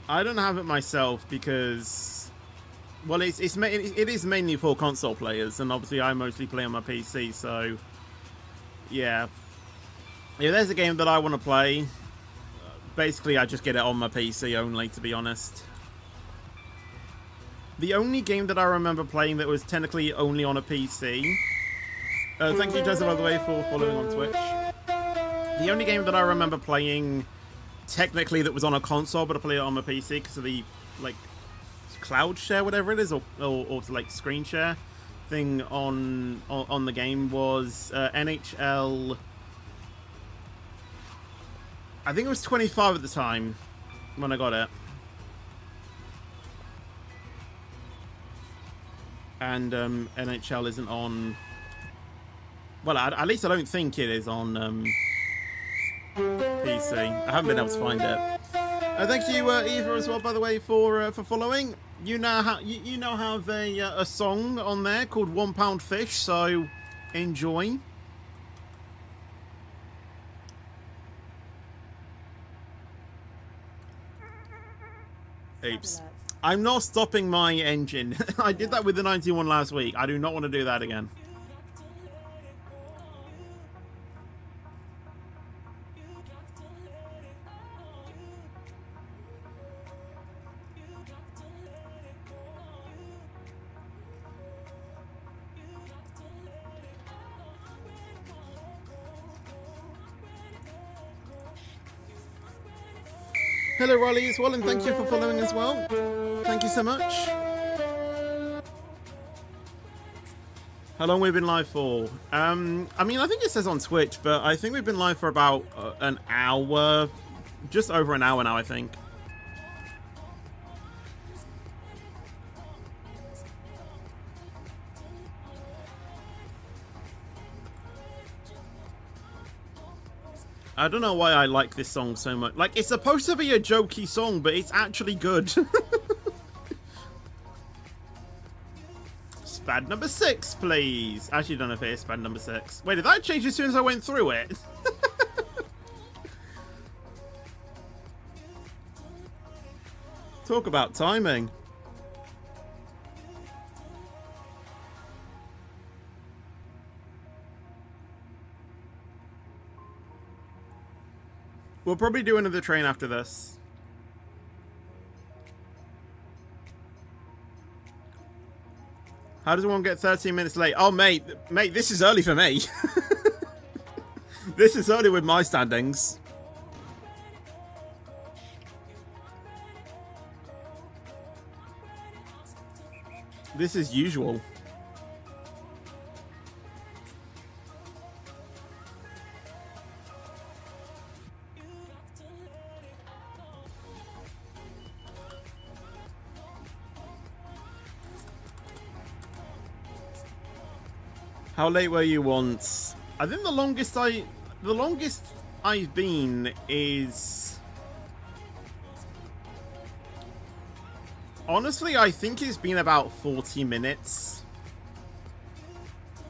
I don't have it myself because, well, it is mainly for console players, and obviously I mostly play on my PC, so yeah. If there's a game that I want to play, basically I just get it on my PC only, to be honest. The only game that I remember playing that was technically only on a PC... thank you, Joseph, by the way, for following on Twitch. The only game that I remember playing technically that was on a console, but I play it on my PC because of the, like, cloud share, whatever it is, or like screen share thing on the game was NHL. I think it was 25 at the time when I got it, and NHL isn't on. Well, at least I don't think it is on PC. I haven't been able to find it. Thank you, Eva, as well, by the way, for following. You now have a song on there called £1 Fish, so enjoy. Oops. I'm not stopping my engine. I did that with the 91 last week. I do not want to do that again. Hello, Riley, as well, and thank you for following as well. Thank you so much. How long we've been live for? I mean, I think it says on Twitch, but I think we've been live for about an hour, just over an hour now, I think. I don't know why I like this song so much. Like, it's supposed to be a jokey song, but it's actually good. Spad number 6, please. Actually, don't know if it is spad number 6. Wait, did that change as soon as I went through it? Talk about timing. We'll probably do another train after this. How does one get 13 minutes late? Oh, mate, this is early for me. This is early with my standings. This is usual. How late were you once? I think the longest I've been is, honestly, I think it's been about 40 minutes.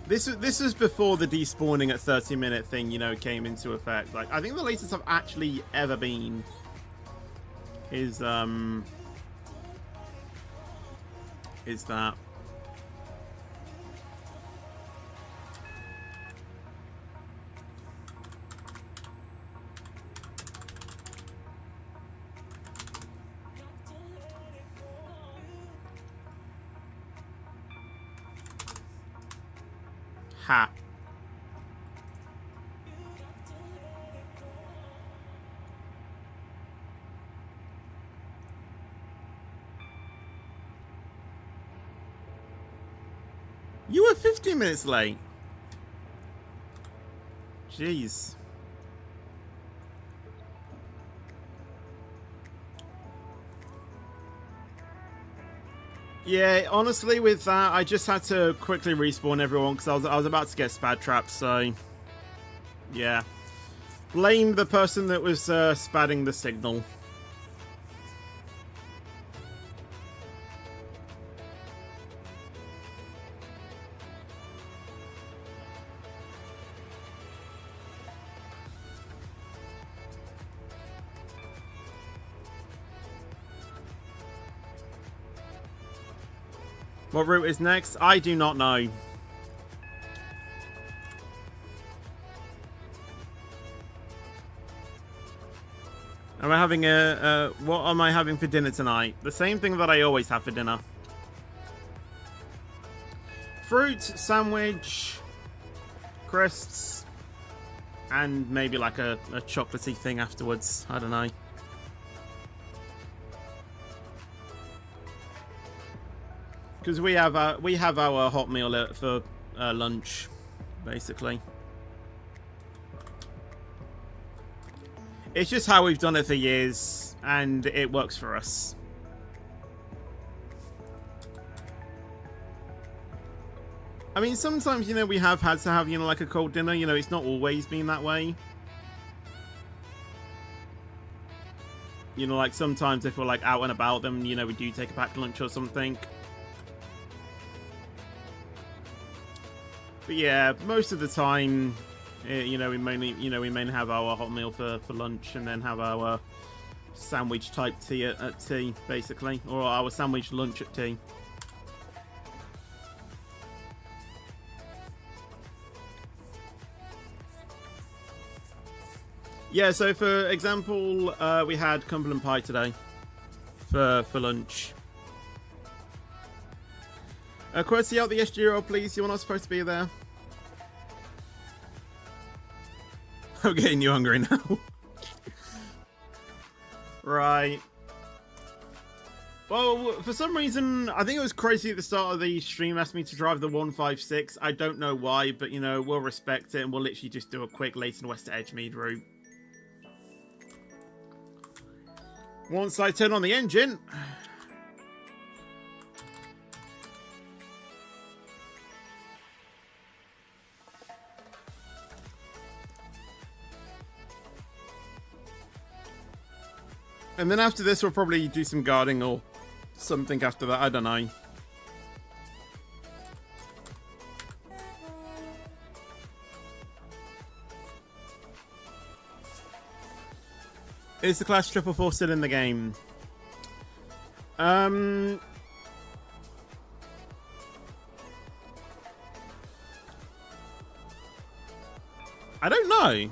This is before the despawning at 30-minute thing, you know, came into effect. Like, I think the latest I've actually ever been is that. Ha. You were 15 minutes late. Jeez. Yeah, honestly, with that, I just had to quickly respawn everyone because I was about to get spad trapped, so yeah. Blame the person that was spadding the signal. What route is next? I do not know. Am I having what am I having for dinner tonight? The same thing that I always have for dinner. Fruit, sandwich, crisps, and maybe like a chocolatey thing afterwards. I don't know. Because we have our hot meal for lunch, basically. It's just how we've done it for years, and it works for us. I mean, sometimes, you know, we have had to have, you know, like a cold dinner. You know, it's not always been that way. You know, like sometimes if we're like out and about, then, you know, we do take a packed lunch or something. But yeah, most of the time, you know, we mainly have our hot meal for lunch, and then have our sandwich type tea at tea, basically, or our sandwich lunch at tea. Yeah, so for example, we had Cumberland pie today for lunch. Quercy out the SGO, please. You're not supposed to be there. I'm getting you hungry now. Right. Well, for some reason, I think it was crazy at the start of the stream asked me to drive the 156. I don't know why, but, you know, we'll respect it and we'll literally just do a quick Leighton West to Edgemead route. Once I turn on the engine... And then after this, we'll probably do some guarding or something after that. I don't know. Is the class 444 still in the game? I don't know.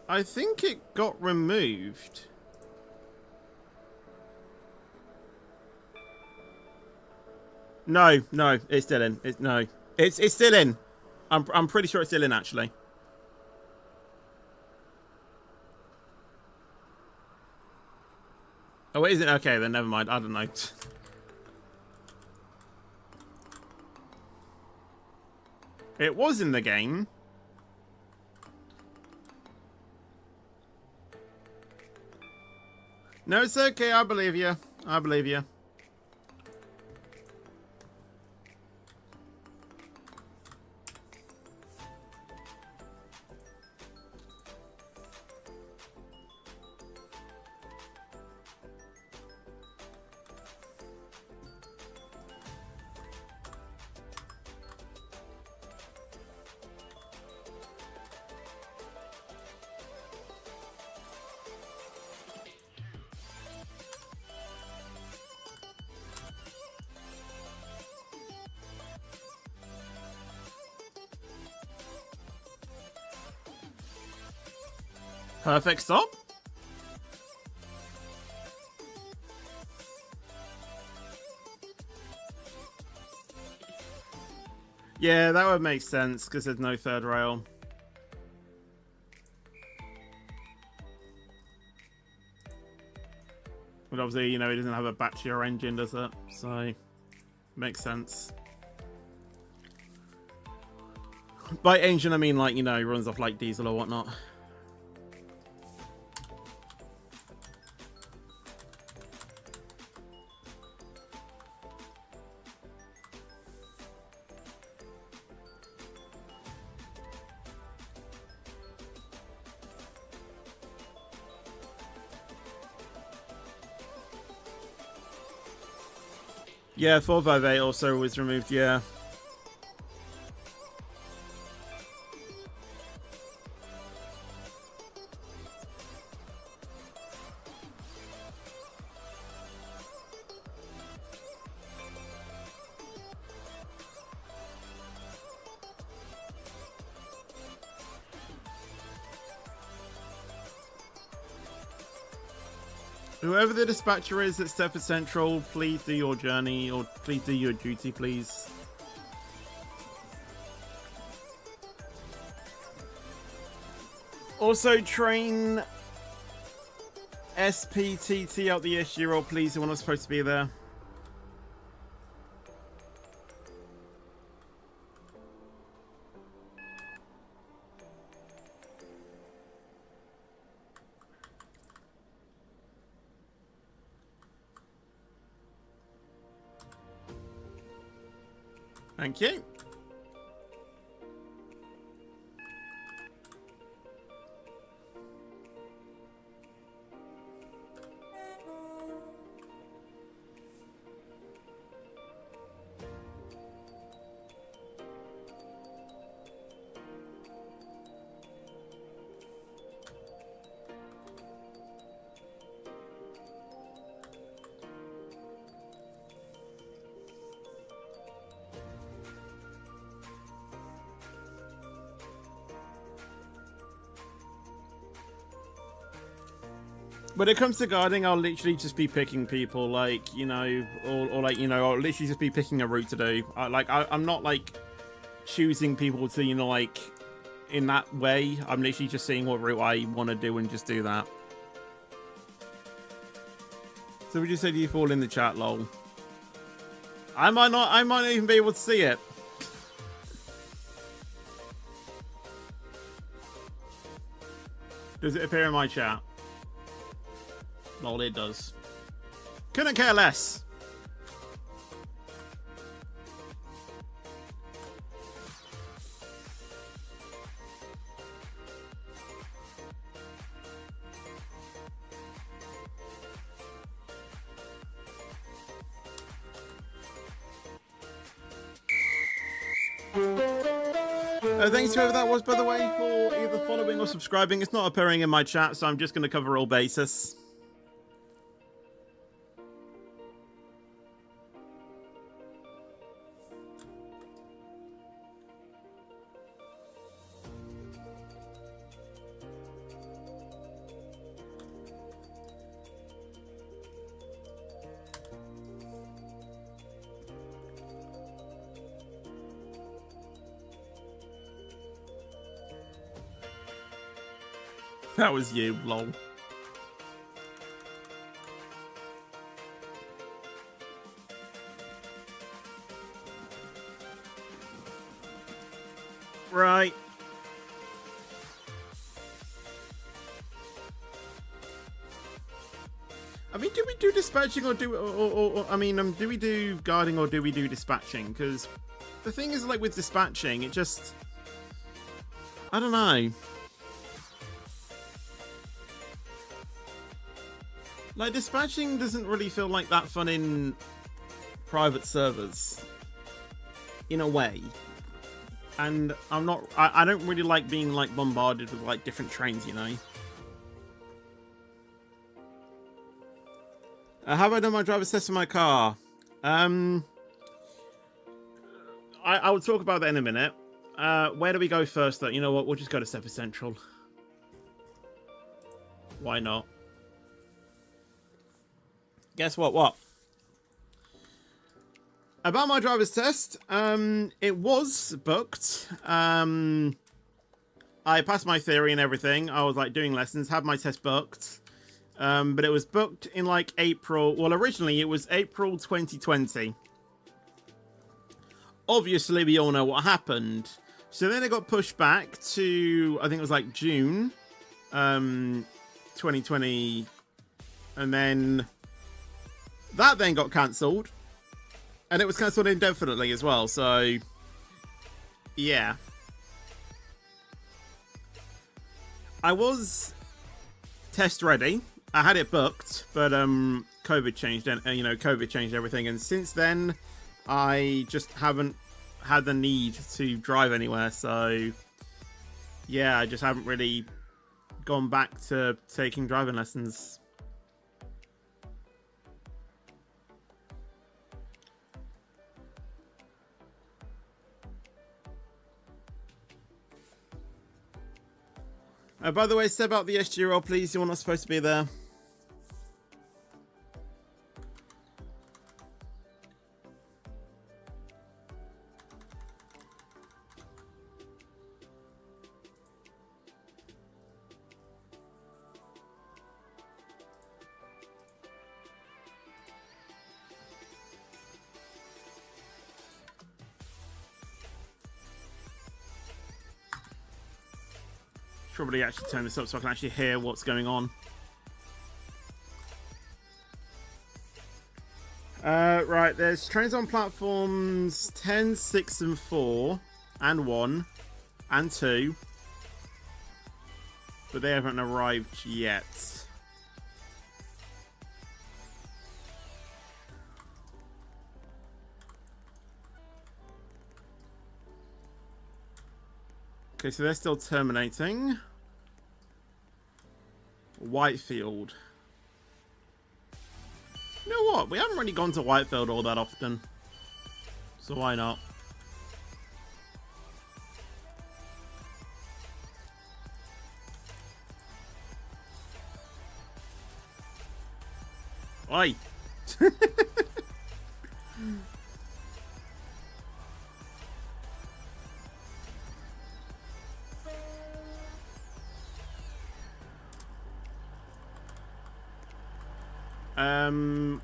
I think it got removed. No, it's still in. It's still in. I'm pretty sure it's still in actually. Oh, it isn't? Okay, then never mind. I don't know. It was in the game. No, it's okay. I believe you. I believe you. Perfect stop. Yeah, that would make sense because there's no third rail. But obviously, you know, it doesn't have a battery or engine, does it? So, makes sense. By engine, I mean, like, you know, it runs off like diesel or whatnot. Yeah, 458 also was removed, yeah. Whoever the dispatcher is at Stepford Central, please do your journey, or please do your duty, please. Also, train SPTT out the issue roll, please, who are not supposed to be there. Thank you. When it comes to guarding, I'll literally just be picking people, like, you know, or like, you know, I'll literally just be picking a route to do. I'm not, like, choosing people to, you know, like, in that way. I'm literally just seeing what route I want to do and just do that. So we just said you fall in the chat, lol. I might not even be able to see it. Does it appear in my chat? Lol, it does. Couldn't care less. Thanks to whoever that was, by the way, for either following or subscribing. It's not appearing in my chat, so I'm just going to cover all bases. That was you, lol. Right. I mean, do we do dispatching or do we do guarding or do we do dispatching? Because the thing is, like, with dispatching, it just, I don't know. Like, dispatching doesn't really feel like that fun in private servers, in a way. And I don't really like being, like, bombarded with, like, different trains, you know? Have I done my driver's test for my car? I will talk about that in a minute. Where do we go first, though? You know what? We'll just go to Sepa Central. Why not? Guess what? About my driver's test, it was booked. I passed my theory and everything. I was, like, doing lessons, had my test booked. But it was booked in, like, April. Well, originally it was April 2020. Obviously, we all know what happened. So then it got pushed back to, I think it was, like, June 2020. And then that then got cancelled. And it was cancelled indefinitely as well, so yeah. I was test ready. I had it booked, but COVID changed, COVID changed everything, and since then I just haven't had the need to drive anywhere, so yeah, I just haven't really gone back to taking driving lessons. By the way, step out the SG roll, please. You're not supposed to be there. Probably actually turn this up so I can actually hear what's going on. Right, there's trains on platforms 10, 6, and 4, and 1, and 2. But they haven't arrived yet. Okay, so they're still terminating. Whitefield. You know what? We haven't really gone to Whitefield all that often. So why not? Oi! Um.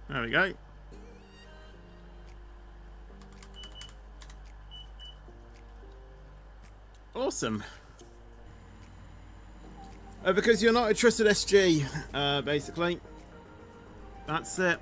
There we go. Awesome. Because you're not a trusted SG, basically. That's it.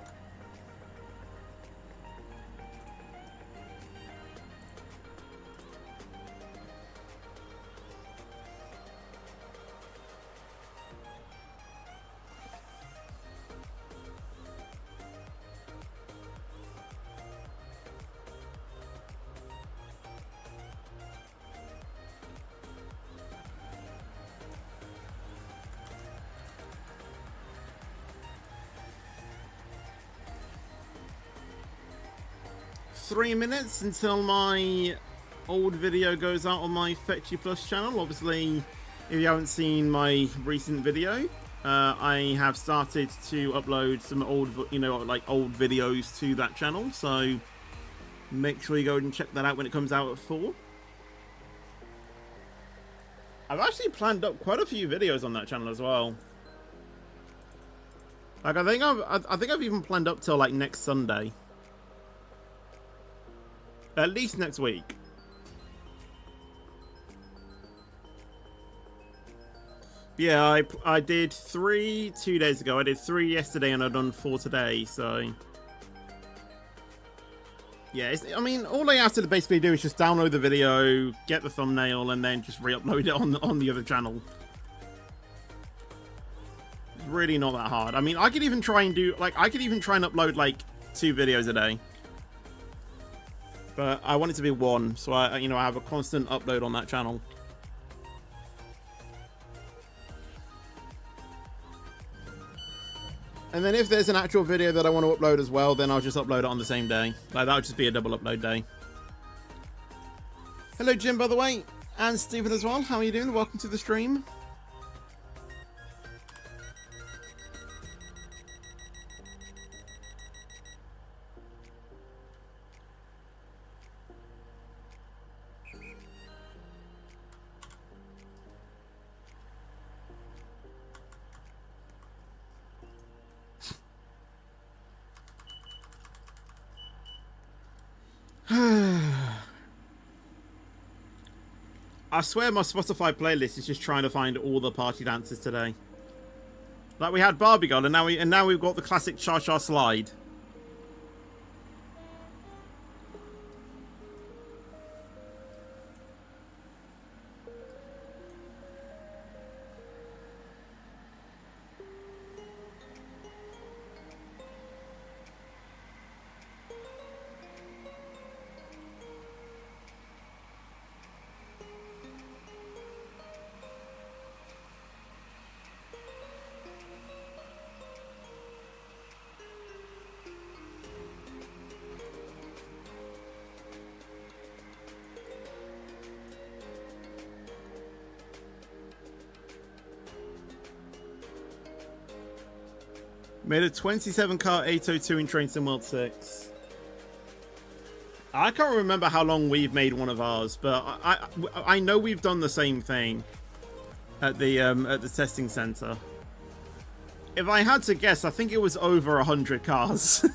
Three minutes until my old video goes out on my Fetch You Plus channel. Obviously, if you haven't seen my recent video, I have started to upload some old, like old videos to that channel. So make sure you go and check that out when it comes out at 4. I've actually planned up quite a few videos on that channel as well. Like I think I've even planned up till like next Sunday. At least next week. Yeah, I did 3 2 days ago. I did 3 yesterday, and I've done 4 today. So yeah, I mean, all I have to basically do is just download the video, get the thumbnail, and then just re-upload it on the other channel. It's really not that hard. I mean, I could even try and upload like 2 videos a day. But I want it to be 1, so I have a constant upload on that channel. And then if there's an actual video that I want to upload as well, then I'll just upload it on the same day. Like, that'll just be a double upload day. Hello, Jim, by the way, and Stephen as well. How are you doing? Welcome to the stream. I swear my Spotify playlist is just trying to find all the party dances today. Like, we had Barbie Girl, and now we've got the classic Cha-Cha Slide. Made a 27-car 802 in Train Sim World 6. I can't remember how long we've made one of ours, but I know we've done the same thing at the testing center. If I had to guess, I think it was over 100 cars.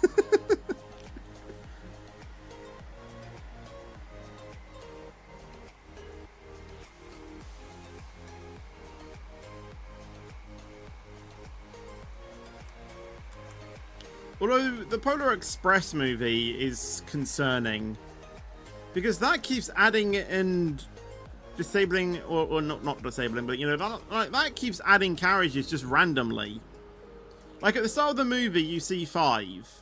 Although the Polar Express movie is concerning, because that keeps adding and disabling, or not disabling, but that keeps adding carriages just randomly. Like at the start of the movie, you see 5.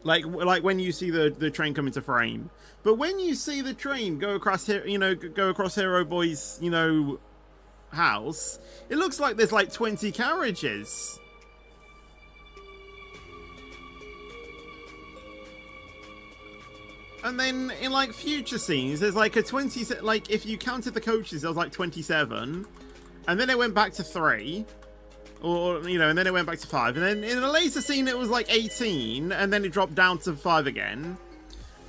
Like when you see the train come into frame, but when you see the train go across here, go across Hero Boy's house, it looks like there's like 20 carriages. And then in like future scenes, there's like a 20, like if you counted the coaches, there was like 27. And then it went back to 3. Or, you know, and then it went back to 5. And then in a later scene, it was like 18. And then it dropped down to 5 again.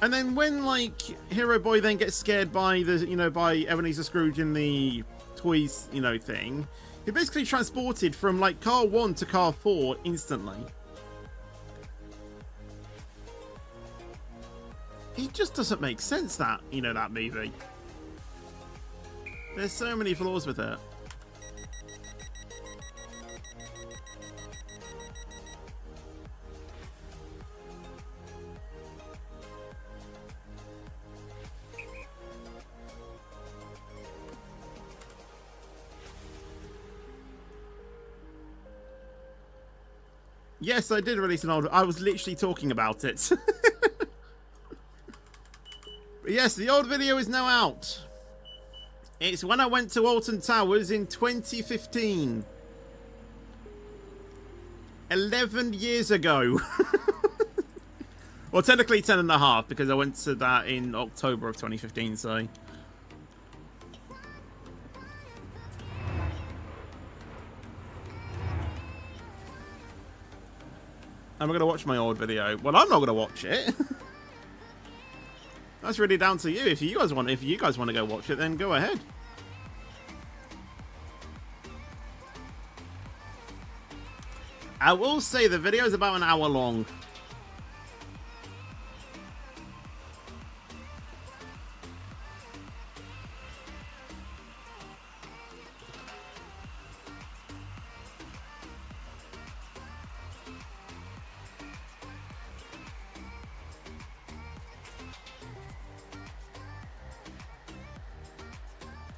And then when, like, Hero Boy then gets scared by the, you know, by Ebenezer Scrooge in the toys, you know, thing, he basically transported from, like, car 1 to car 4 instantly. It just doesn't make sense, that, you know, that movie. There's so many flaws with it. Yes, I did release an old... I was literally talking about it. But yes, the old video is now out. It's when I went to Alton Towers in 2015. 11 years ago. Well, technically 10 and a half, because I went to that in October of 2015, so... Am I going to watch my old video? Well, I'm not going to watch it. That's really down to you. If you guys want to go watch it, then go ahead. I will say the video is about an hour long.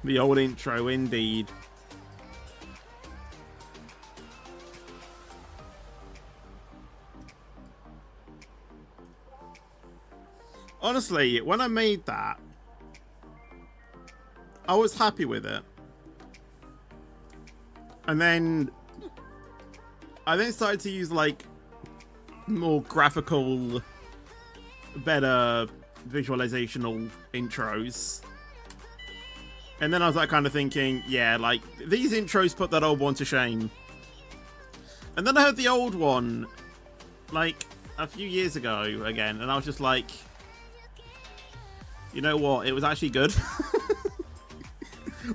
The old intro, indeed. Honestly, when I made that, I was happy with it. And then I then started to use like more graphical, better visualizational intros. And then I was like kind of thinking, yeah, like these intros put that old one to shame. And then I heard the old one like a few years ago again, and I was just like, you know what? It was actually good.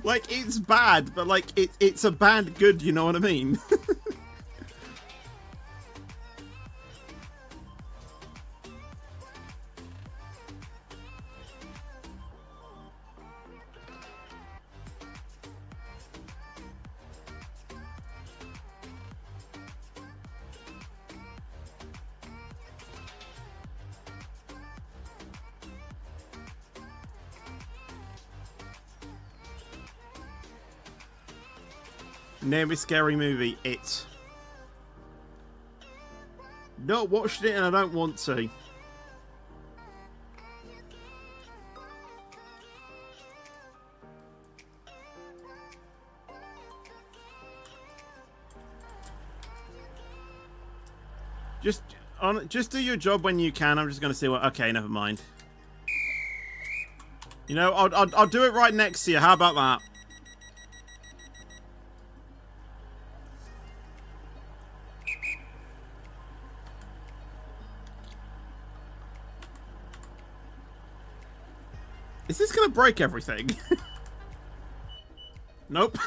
Like, it's bad, but like it's a bad good, you know what I mean? Name a scary movie. It. Not watched it and I don't want to. Just do your job when you can. I'm just gonna see what. Okay, never mind. You know, I'll do it right next to you. How about that? Is this gonna break everything? Nope.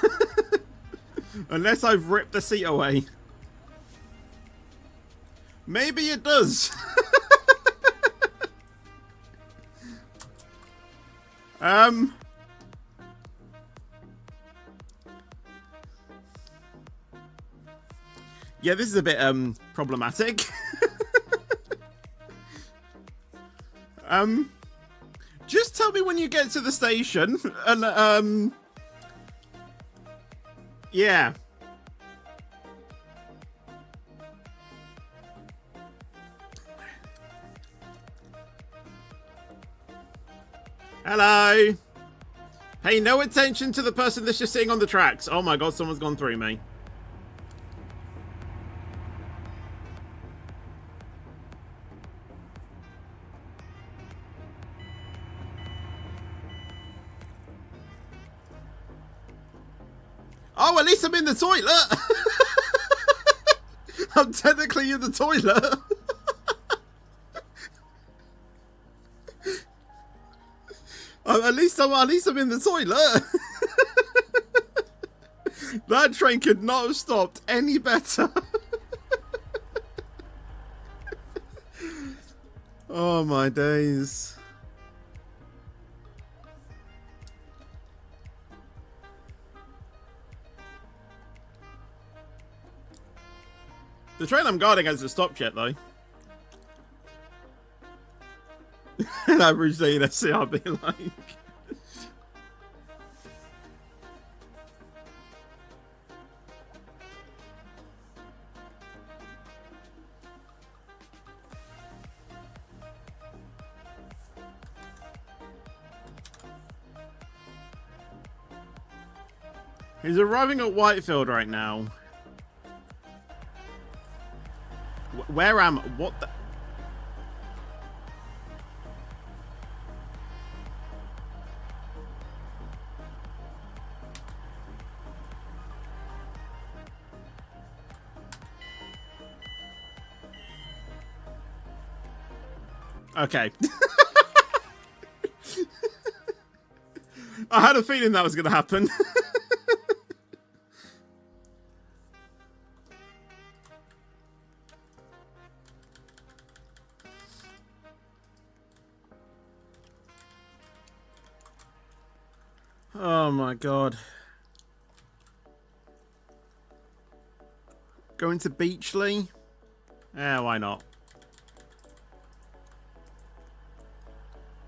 Unless I've ripped the seat away. Maybe it does. Yeah, this is a bit problematic. Just tell me when you get to the station, and yeah. Hello. Pay no attention to the person that's just sitting on the tracks. Oh my god, someone's gone through me. Oh, at least I'm in the toilet. I'm technically in the toilet. At least I'm in the toilet. That train could not have stopped any better. Oh my days. The train I'm guarding hasn't stopped yet, though. And average day in a CRB, like. He's arriving at Whitefield right now. Where am... What the... Okay. I had a feeling that was going to happen. Oh my god. Going to Beachley? Yeah, why not?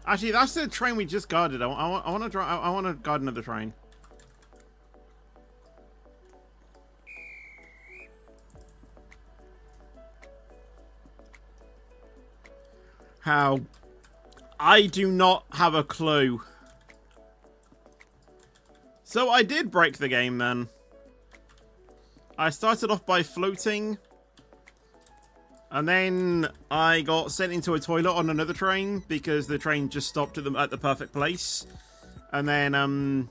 Actually, that's the train we just guarded. I want to guard another train. How? I do not have a clue. So I did break the game then. I started off by floating. And then I got sent into a toilet on another train because the train just stopped at the perfect place. And then,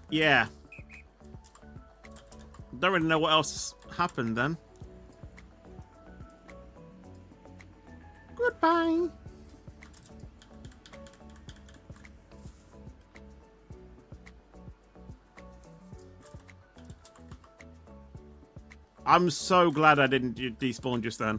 yeah. Don't really know what else happened then. Goodbye. I'm so glad I didn't despawn just then.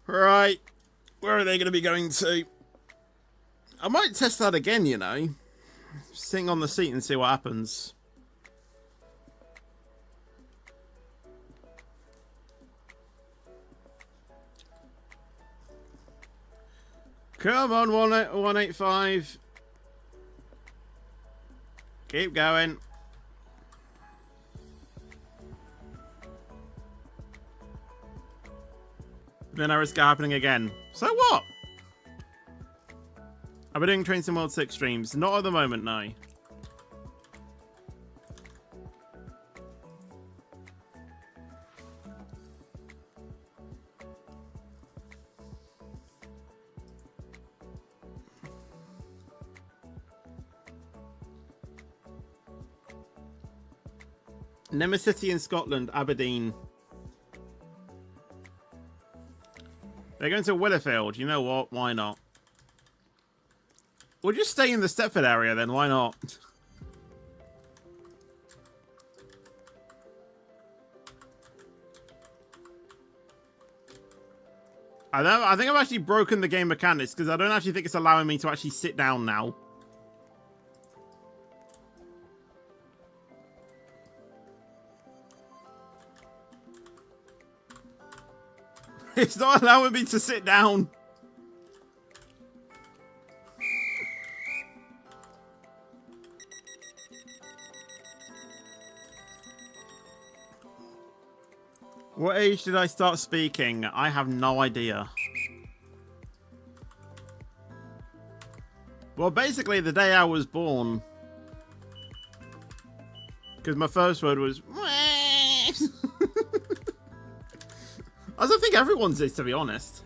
Right. Where are they going to be going to? I might test that again, you know. Sitting on the seat and see what happens. Come on, 185. Keep going. Then I risk it happening again. So what? I've been doing Train Sim World 6 streams. Not at the moment, no. Nemesis City in Scotland, Aberdeen. They're going to Willowfield. You know what? Why not? We'll just stay in the Stepford area then. Why not? I think I've actually broken the game mechanics because I don't actually think it's allowing me to actually sit down now. It's not allowing me to sit down. What age did I start speaking? I have no idea. Well, basically the day I was born. Because my first word was... I don't think everyone's is, to be honest.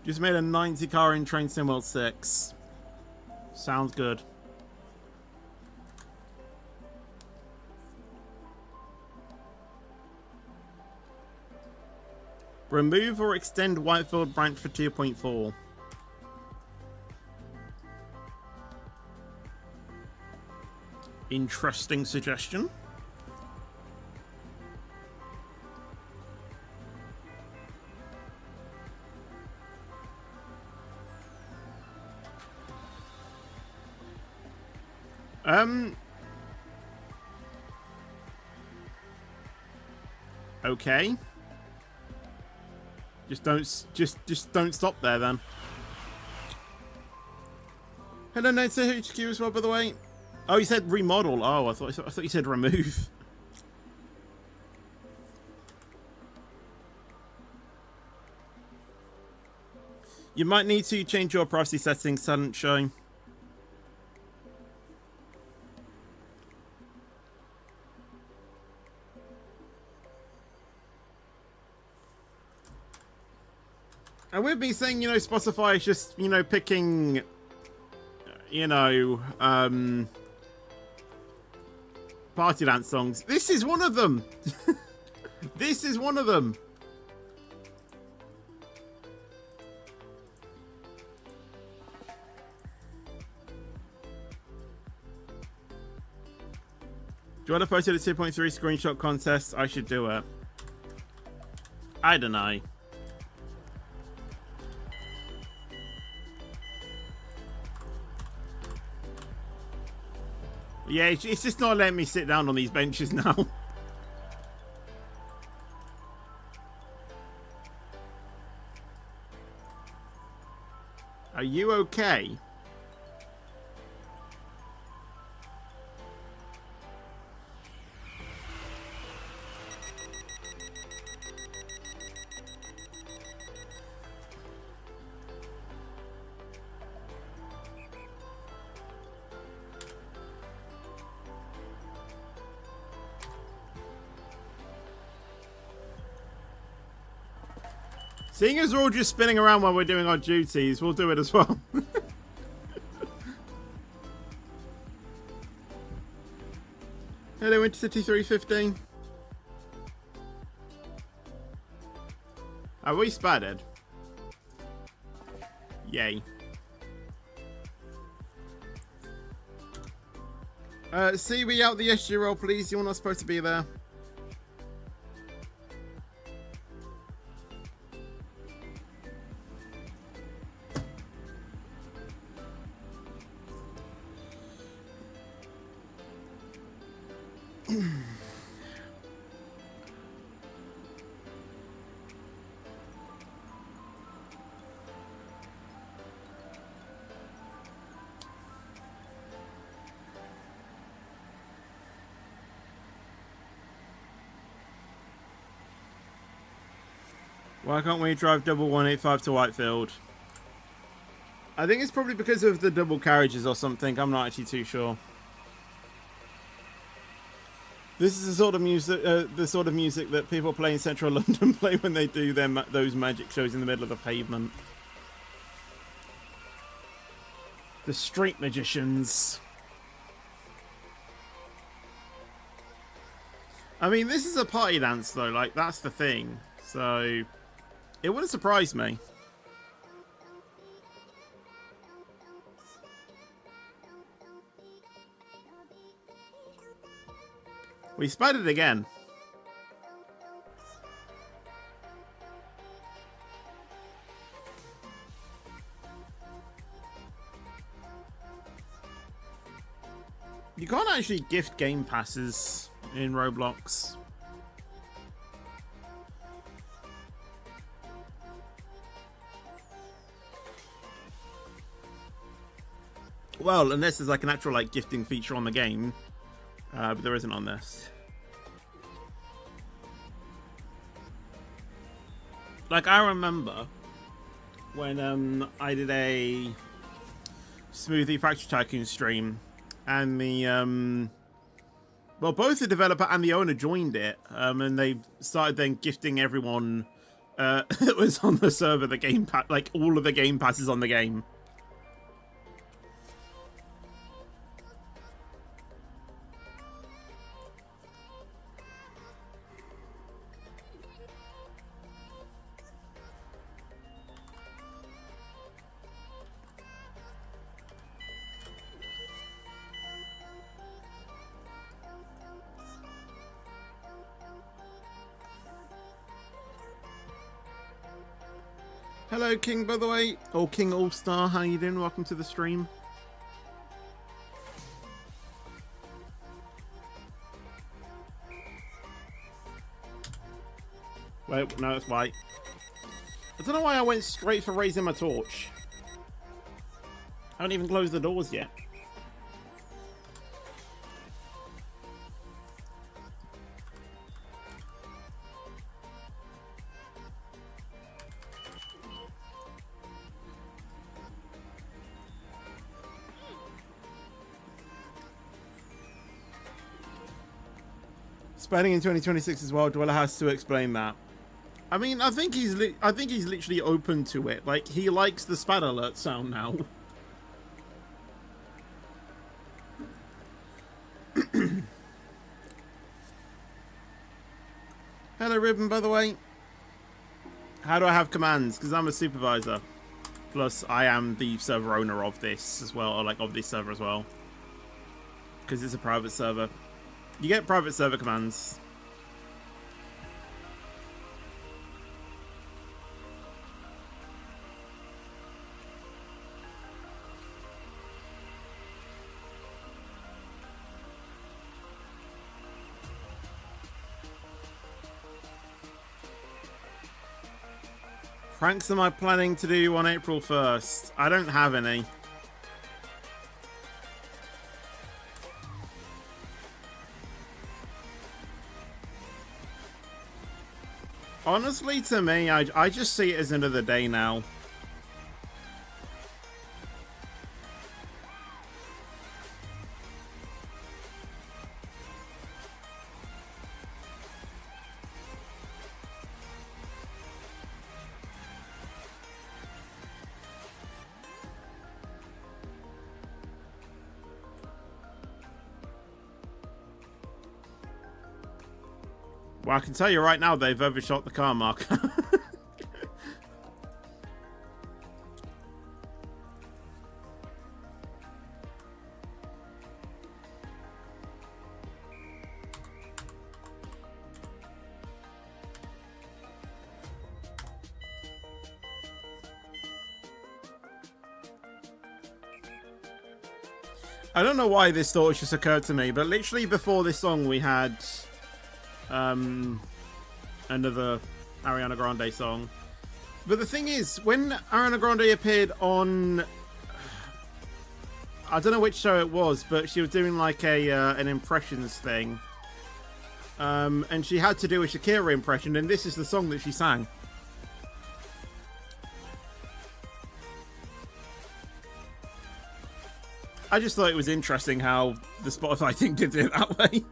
Just made a 90 car in Train Sim World 6. Sounds good. Remove or extend Whitefield branch for 2.4. Interesting suggestion. Okay. Just don't stop there then. Hello, Nate HQ as well, by the way. Oh, you said remodel. Oh, I thought you said remove. You might need to change your privacy settings, Silent Show. And with me saying, Spotify is just, picking, party dance songs. This is one of them. This is one of them. Do you want to post it a 2.3 screenshot contest? I should do it. I don't know. Yeah, it's just not letting me sit down on these benches now. Are you okay? Seeing as we're all just spinning around while we're doing our duties, we'll do it as well. Hello, Intercity 315. Are we spattered? Yay. See, we out the SG roll, please. You're not supposed to be there. Why can't we drive double 185 to Whitefield? I think it's probably because of the double carriages or something. I'm not actually too sure. This is the sort of music, that people play in central London play when they do those magic shows in the middle of the pavement. The street magicians. I mean, this is a party dance though. Like, that's the thing. So it wouldn't surprise me. We spied it again. You can't actually gift game passes in Roblox. Well, unless there's like an actual like gifting feature on the game, but there isn't on this. Like I remember when I did a Smoothie Factory Tycoon stream, and the well, both the developer and the owner joined it, and they started then gifting everyone that was on the server the game pass, like all of the game passes on the game. Hello, King, by the way. Or King All-Star, how you doing? Welcome to the stream. Wait, no, it's white. I don't know why I went straight for raising my torch. I haven't even closed the doors yet. Spanning in 2026 as well. Dweller has to explain that. I mean, I think he's literally open to it. Like, he likes the spat alert sound now. Hello, Ribbon, by the way. How do I have commands? Because I'm a supervisor. Plus, I am the server owner of this as well, or like of this server as well. Because it's a private server. You get private server commands. Pranks am I planning to do on April 1st? I don't have any. Honestly, to me, I just see it as another day now. Well, I can tell you right now, they've overshot the car marker. I don't know why this thought just occurred to me, but literally before this song we had another Ariana Grande song. But the thing is, when Ariana Grande appeared on, I don't know which show it was, but she was doing like a an impressions thing, and she had to do a Shakira impression, and this is the song that she sang. I just thought it was interesting how the Spotify thing did it that way.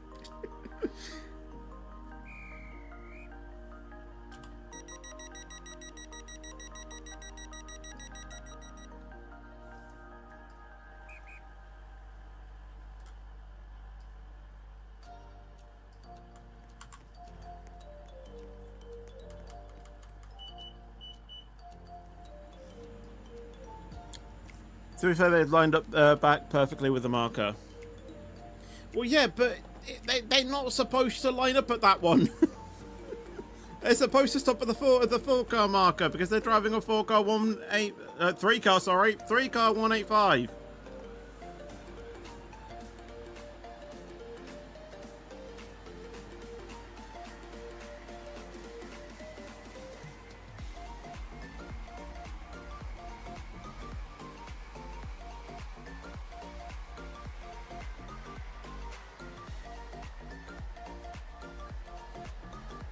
To be fair, they've lined up back perfectly with the marker. Well, yeah, but they're not supposed to line up at that one. They're supposed to stop at the four car marker because they're driving a 4-car 3-car, sorry, 3-car 185.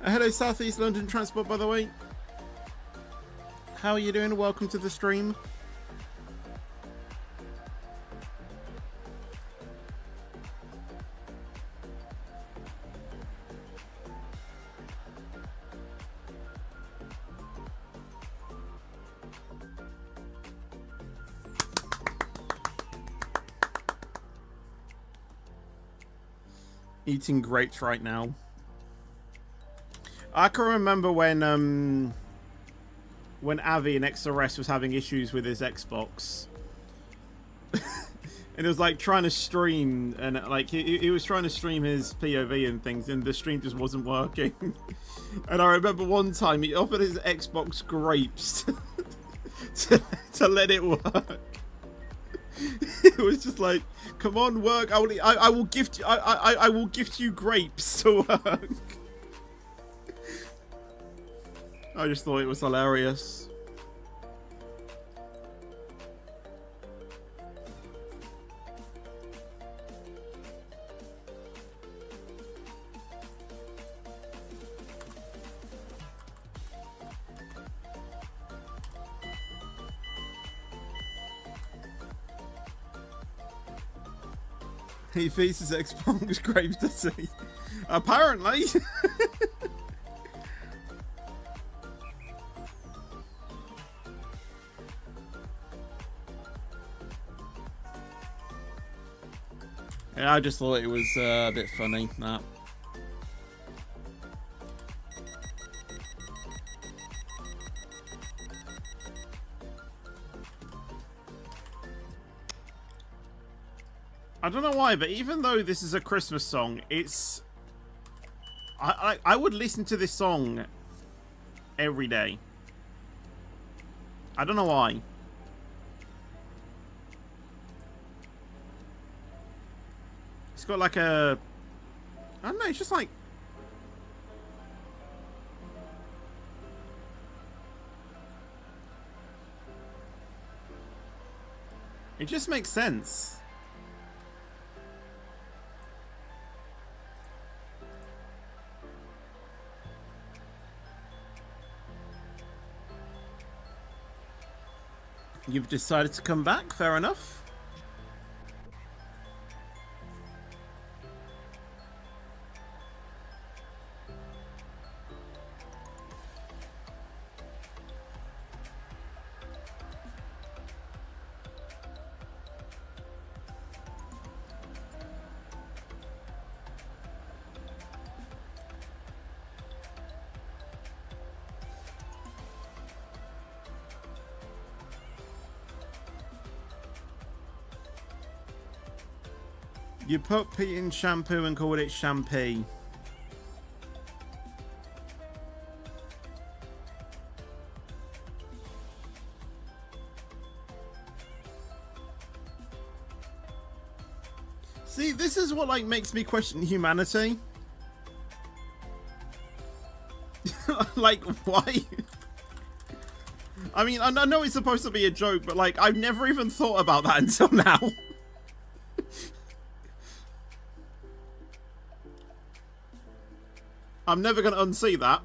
Hello, South East London Transport, by the way. How are you doing? Welcome to the stream. Eating grapes right now. I can remember when Avi in XRS was having issues with his Xbox. And it was like trying to stream, and like he was trying to stream his POV and things, and the stream just wasn't working. And I remember one time he offered his Xbox grapes to let it work. It was just like, come on, work. I will gift you. I will gift you grapes to work. I just thought it was hilarious. He feeds his Xbox grapes, does he? Apparently. Yeah, I just thought it was a bit funny, that. I don't know why, but even though this is a Christmas song, it's... I would listen to this song every day. I don't know why. It's got like a... I don't know, it's just like... It just makes sense. You've decided to come back, fair enough. You put Pete in shampoo and called it champy. See, this is what like makes me question humanity. Like, why? I mean, I know it's supposed to be a joke, but like, I've never even thought about that until now. I'm never going to unsee that.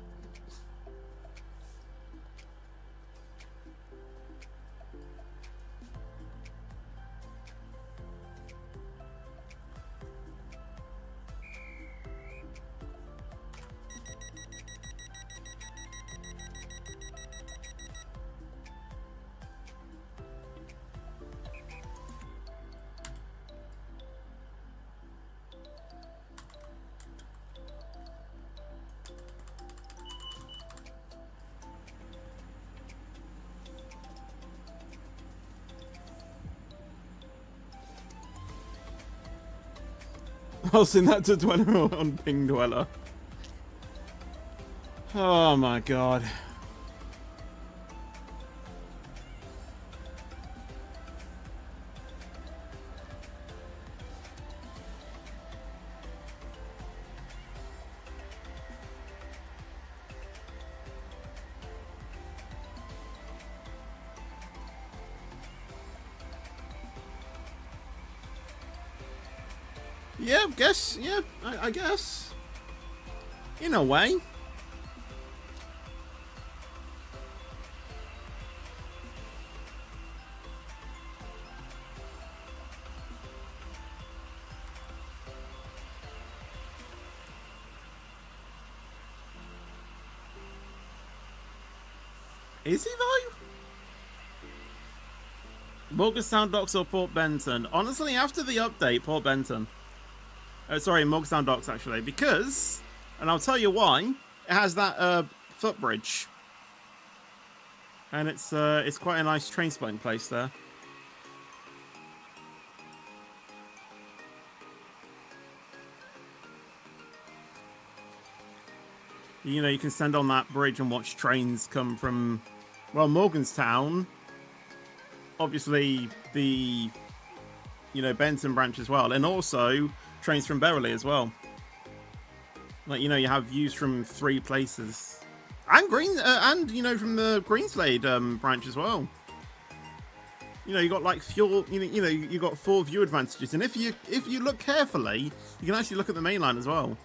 I'll send that to 21 Ping Dweller. Oh my god. Yeah, I guess. In a way. Is he though? Morgantown Docks or Port Benton? Honestly, after the update, Port Benton. Sorry, Morgantown Docks actually, because, and I'll tell you why. It has that footbridge, and it's quite a nice train spotting place there. You know, you can stand on that bridge and watch trains come from, well, Morgantown. Obviously, the, you know, Benton branch as well, and also trains from Beverly as well. Like, you know, you have views from 3 places, and you know, from the Greenslade branch as well. You know, you got like fuel. You know, you got 4 view advantages, and if you look carefully, you can actually look at the main line as well.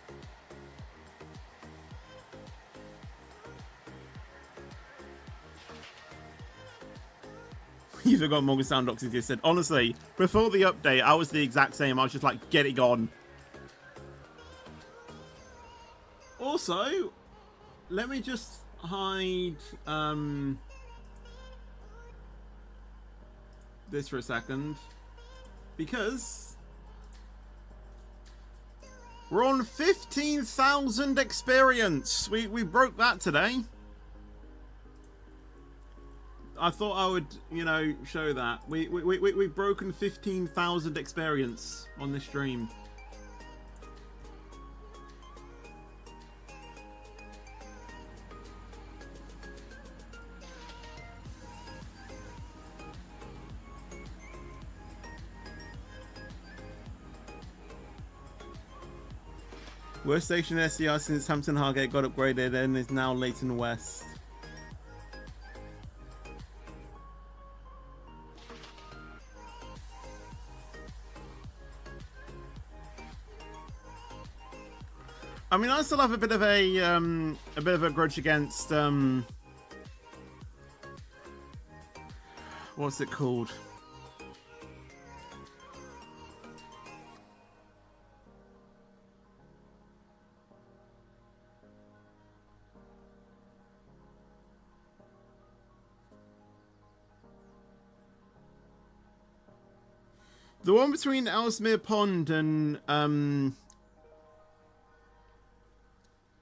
You forgot Morgantown Docks, as you said. Honestly, before the update, I was the exact same. I was just like, get it gone. Also, let me just hide this for a second, because we're on 15,000 experience. We broke that today. I thought I would, you know, show that. We've broken 15,000 experience on this stream. Worst station SCR since Hampton Hargate got upgraded and is now Leighton West. I mean, I still have a bit of a grudge against what's it called? The one between Ellesmere Pond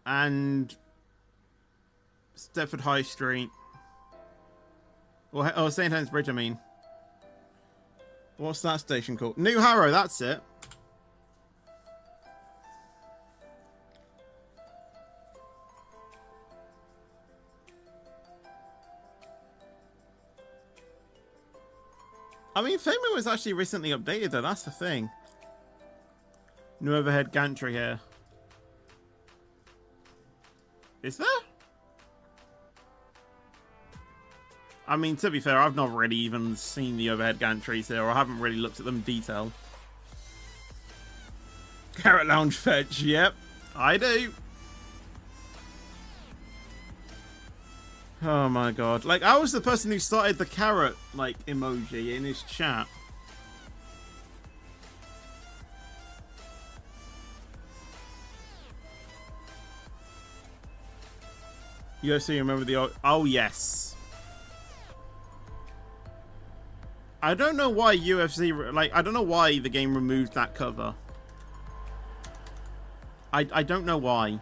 and Stepford High Street. Or St. Helens Bridge, I mean. What's that station called? New Harrow, that's it. I mean, Fayman was actually recently updated, though. That's the thing. New overhead gantry here. Is there? I mean, to be fair, I've not really even seen the overhead gantries here, or I haven't really looked at them in detail. Carrot Lounge Fetch, yep, I do. Oh my god. Like, I was the person who started the carrot, like, emoji in his chat. UFC, remember the... Oh, yes. I don't know why UFC... Like, I don't know why the game removed that cover. I don't know why.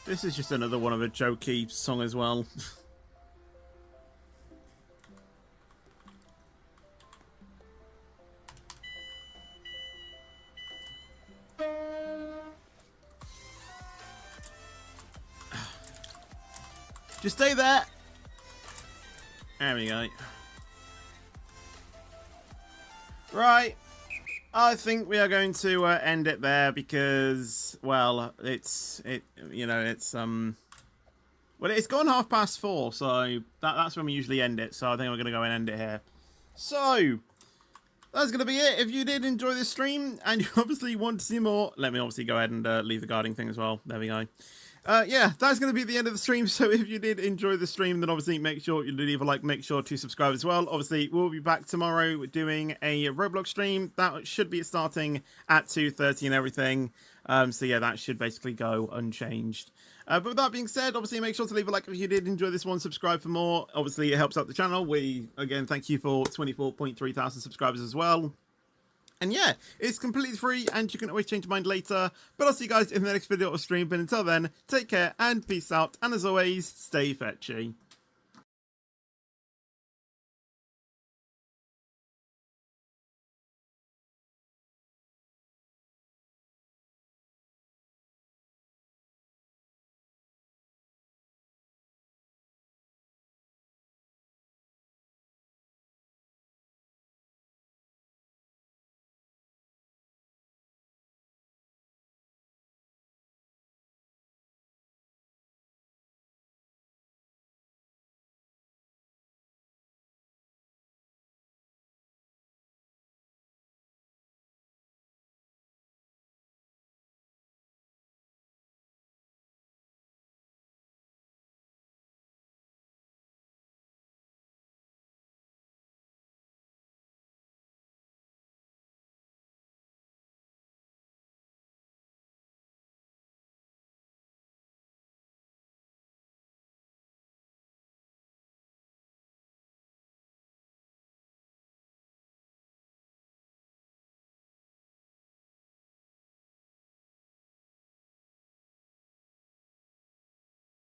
This is just another one of a jokey song as well. Just stay there. There we go. Right. I think we are going to end it there because, well, it's well, it's gone 4:30, so that's when we usually end it. So I think we're going to go and end it here. So that's going to be it. If you did enjoy this stream and you obviously want to see more, let me obviously go ahead and leave the guarding thing as well. There we go. Yeah, that's going to be the end of the stream. So if you did enjoy the stream, then obviously make sure you leave a like, make sure to subscribe as well. Obviously, we'll be back tomorrow doing a Roblox stream. That should be starting at 2:30 and everything. So yeah, that should basically go unchanged. But with that being said, obviously make sure to leave a like if you did enjoy this one, subscribe for more. Obviously, it helps out the channel. We, again, thank you for 24.3 thousand subscribers as well. And yeah, it's completely free and you can always change your mind later. But I'll see you guys in the next video or stream. But until then, take care and peace out. And as always, stay fetchy.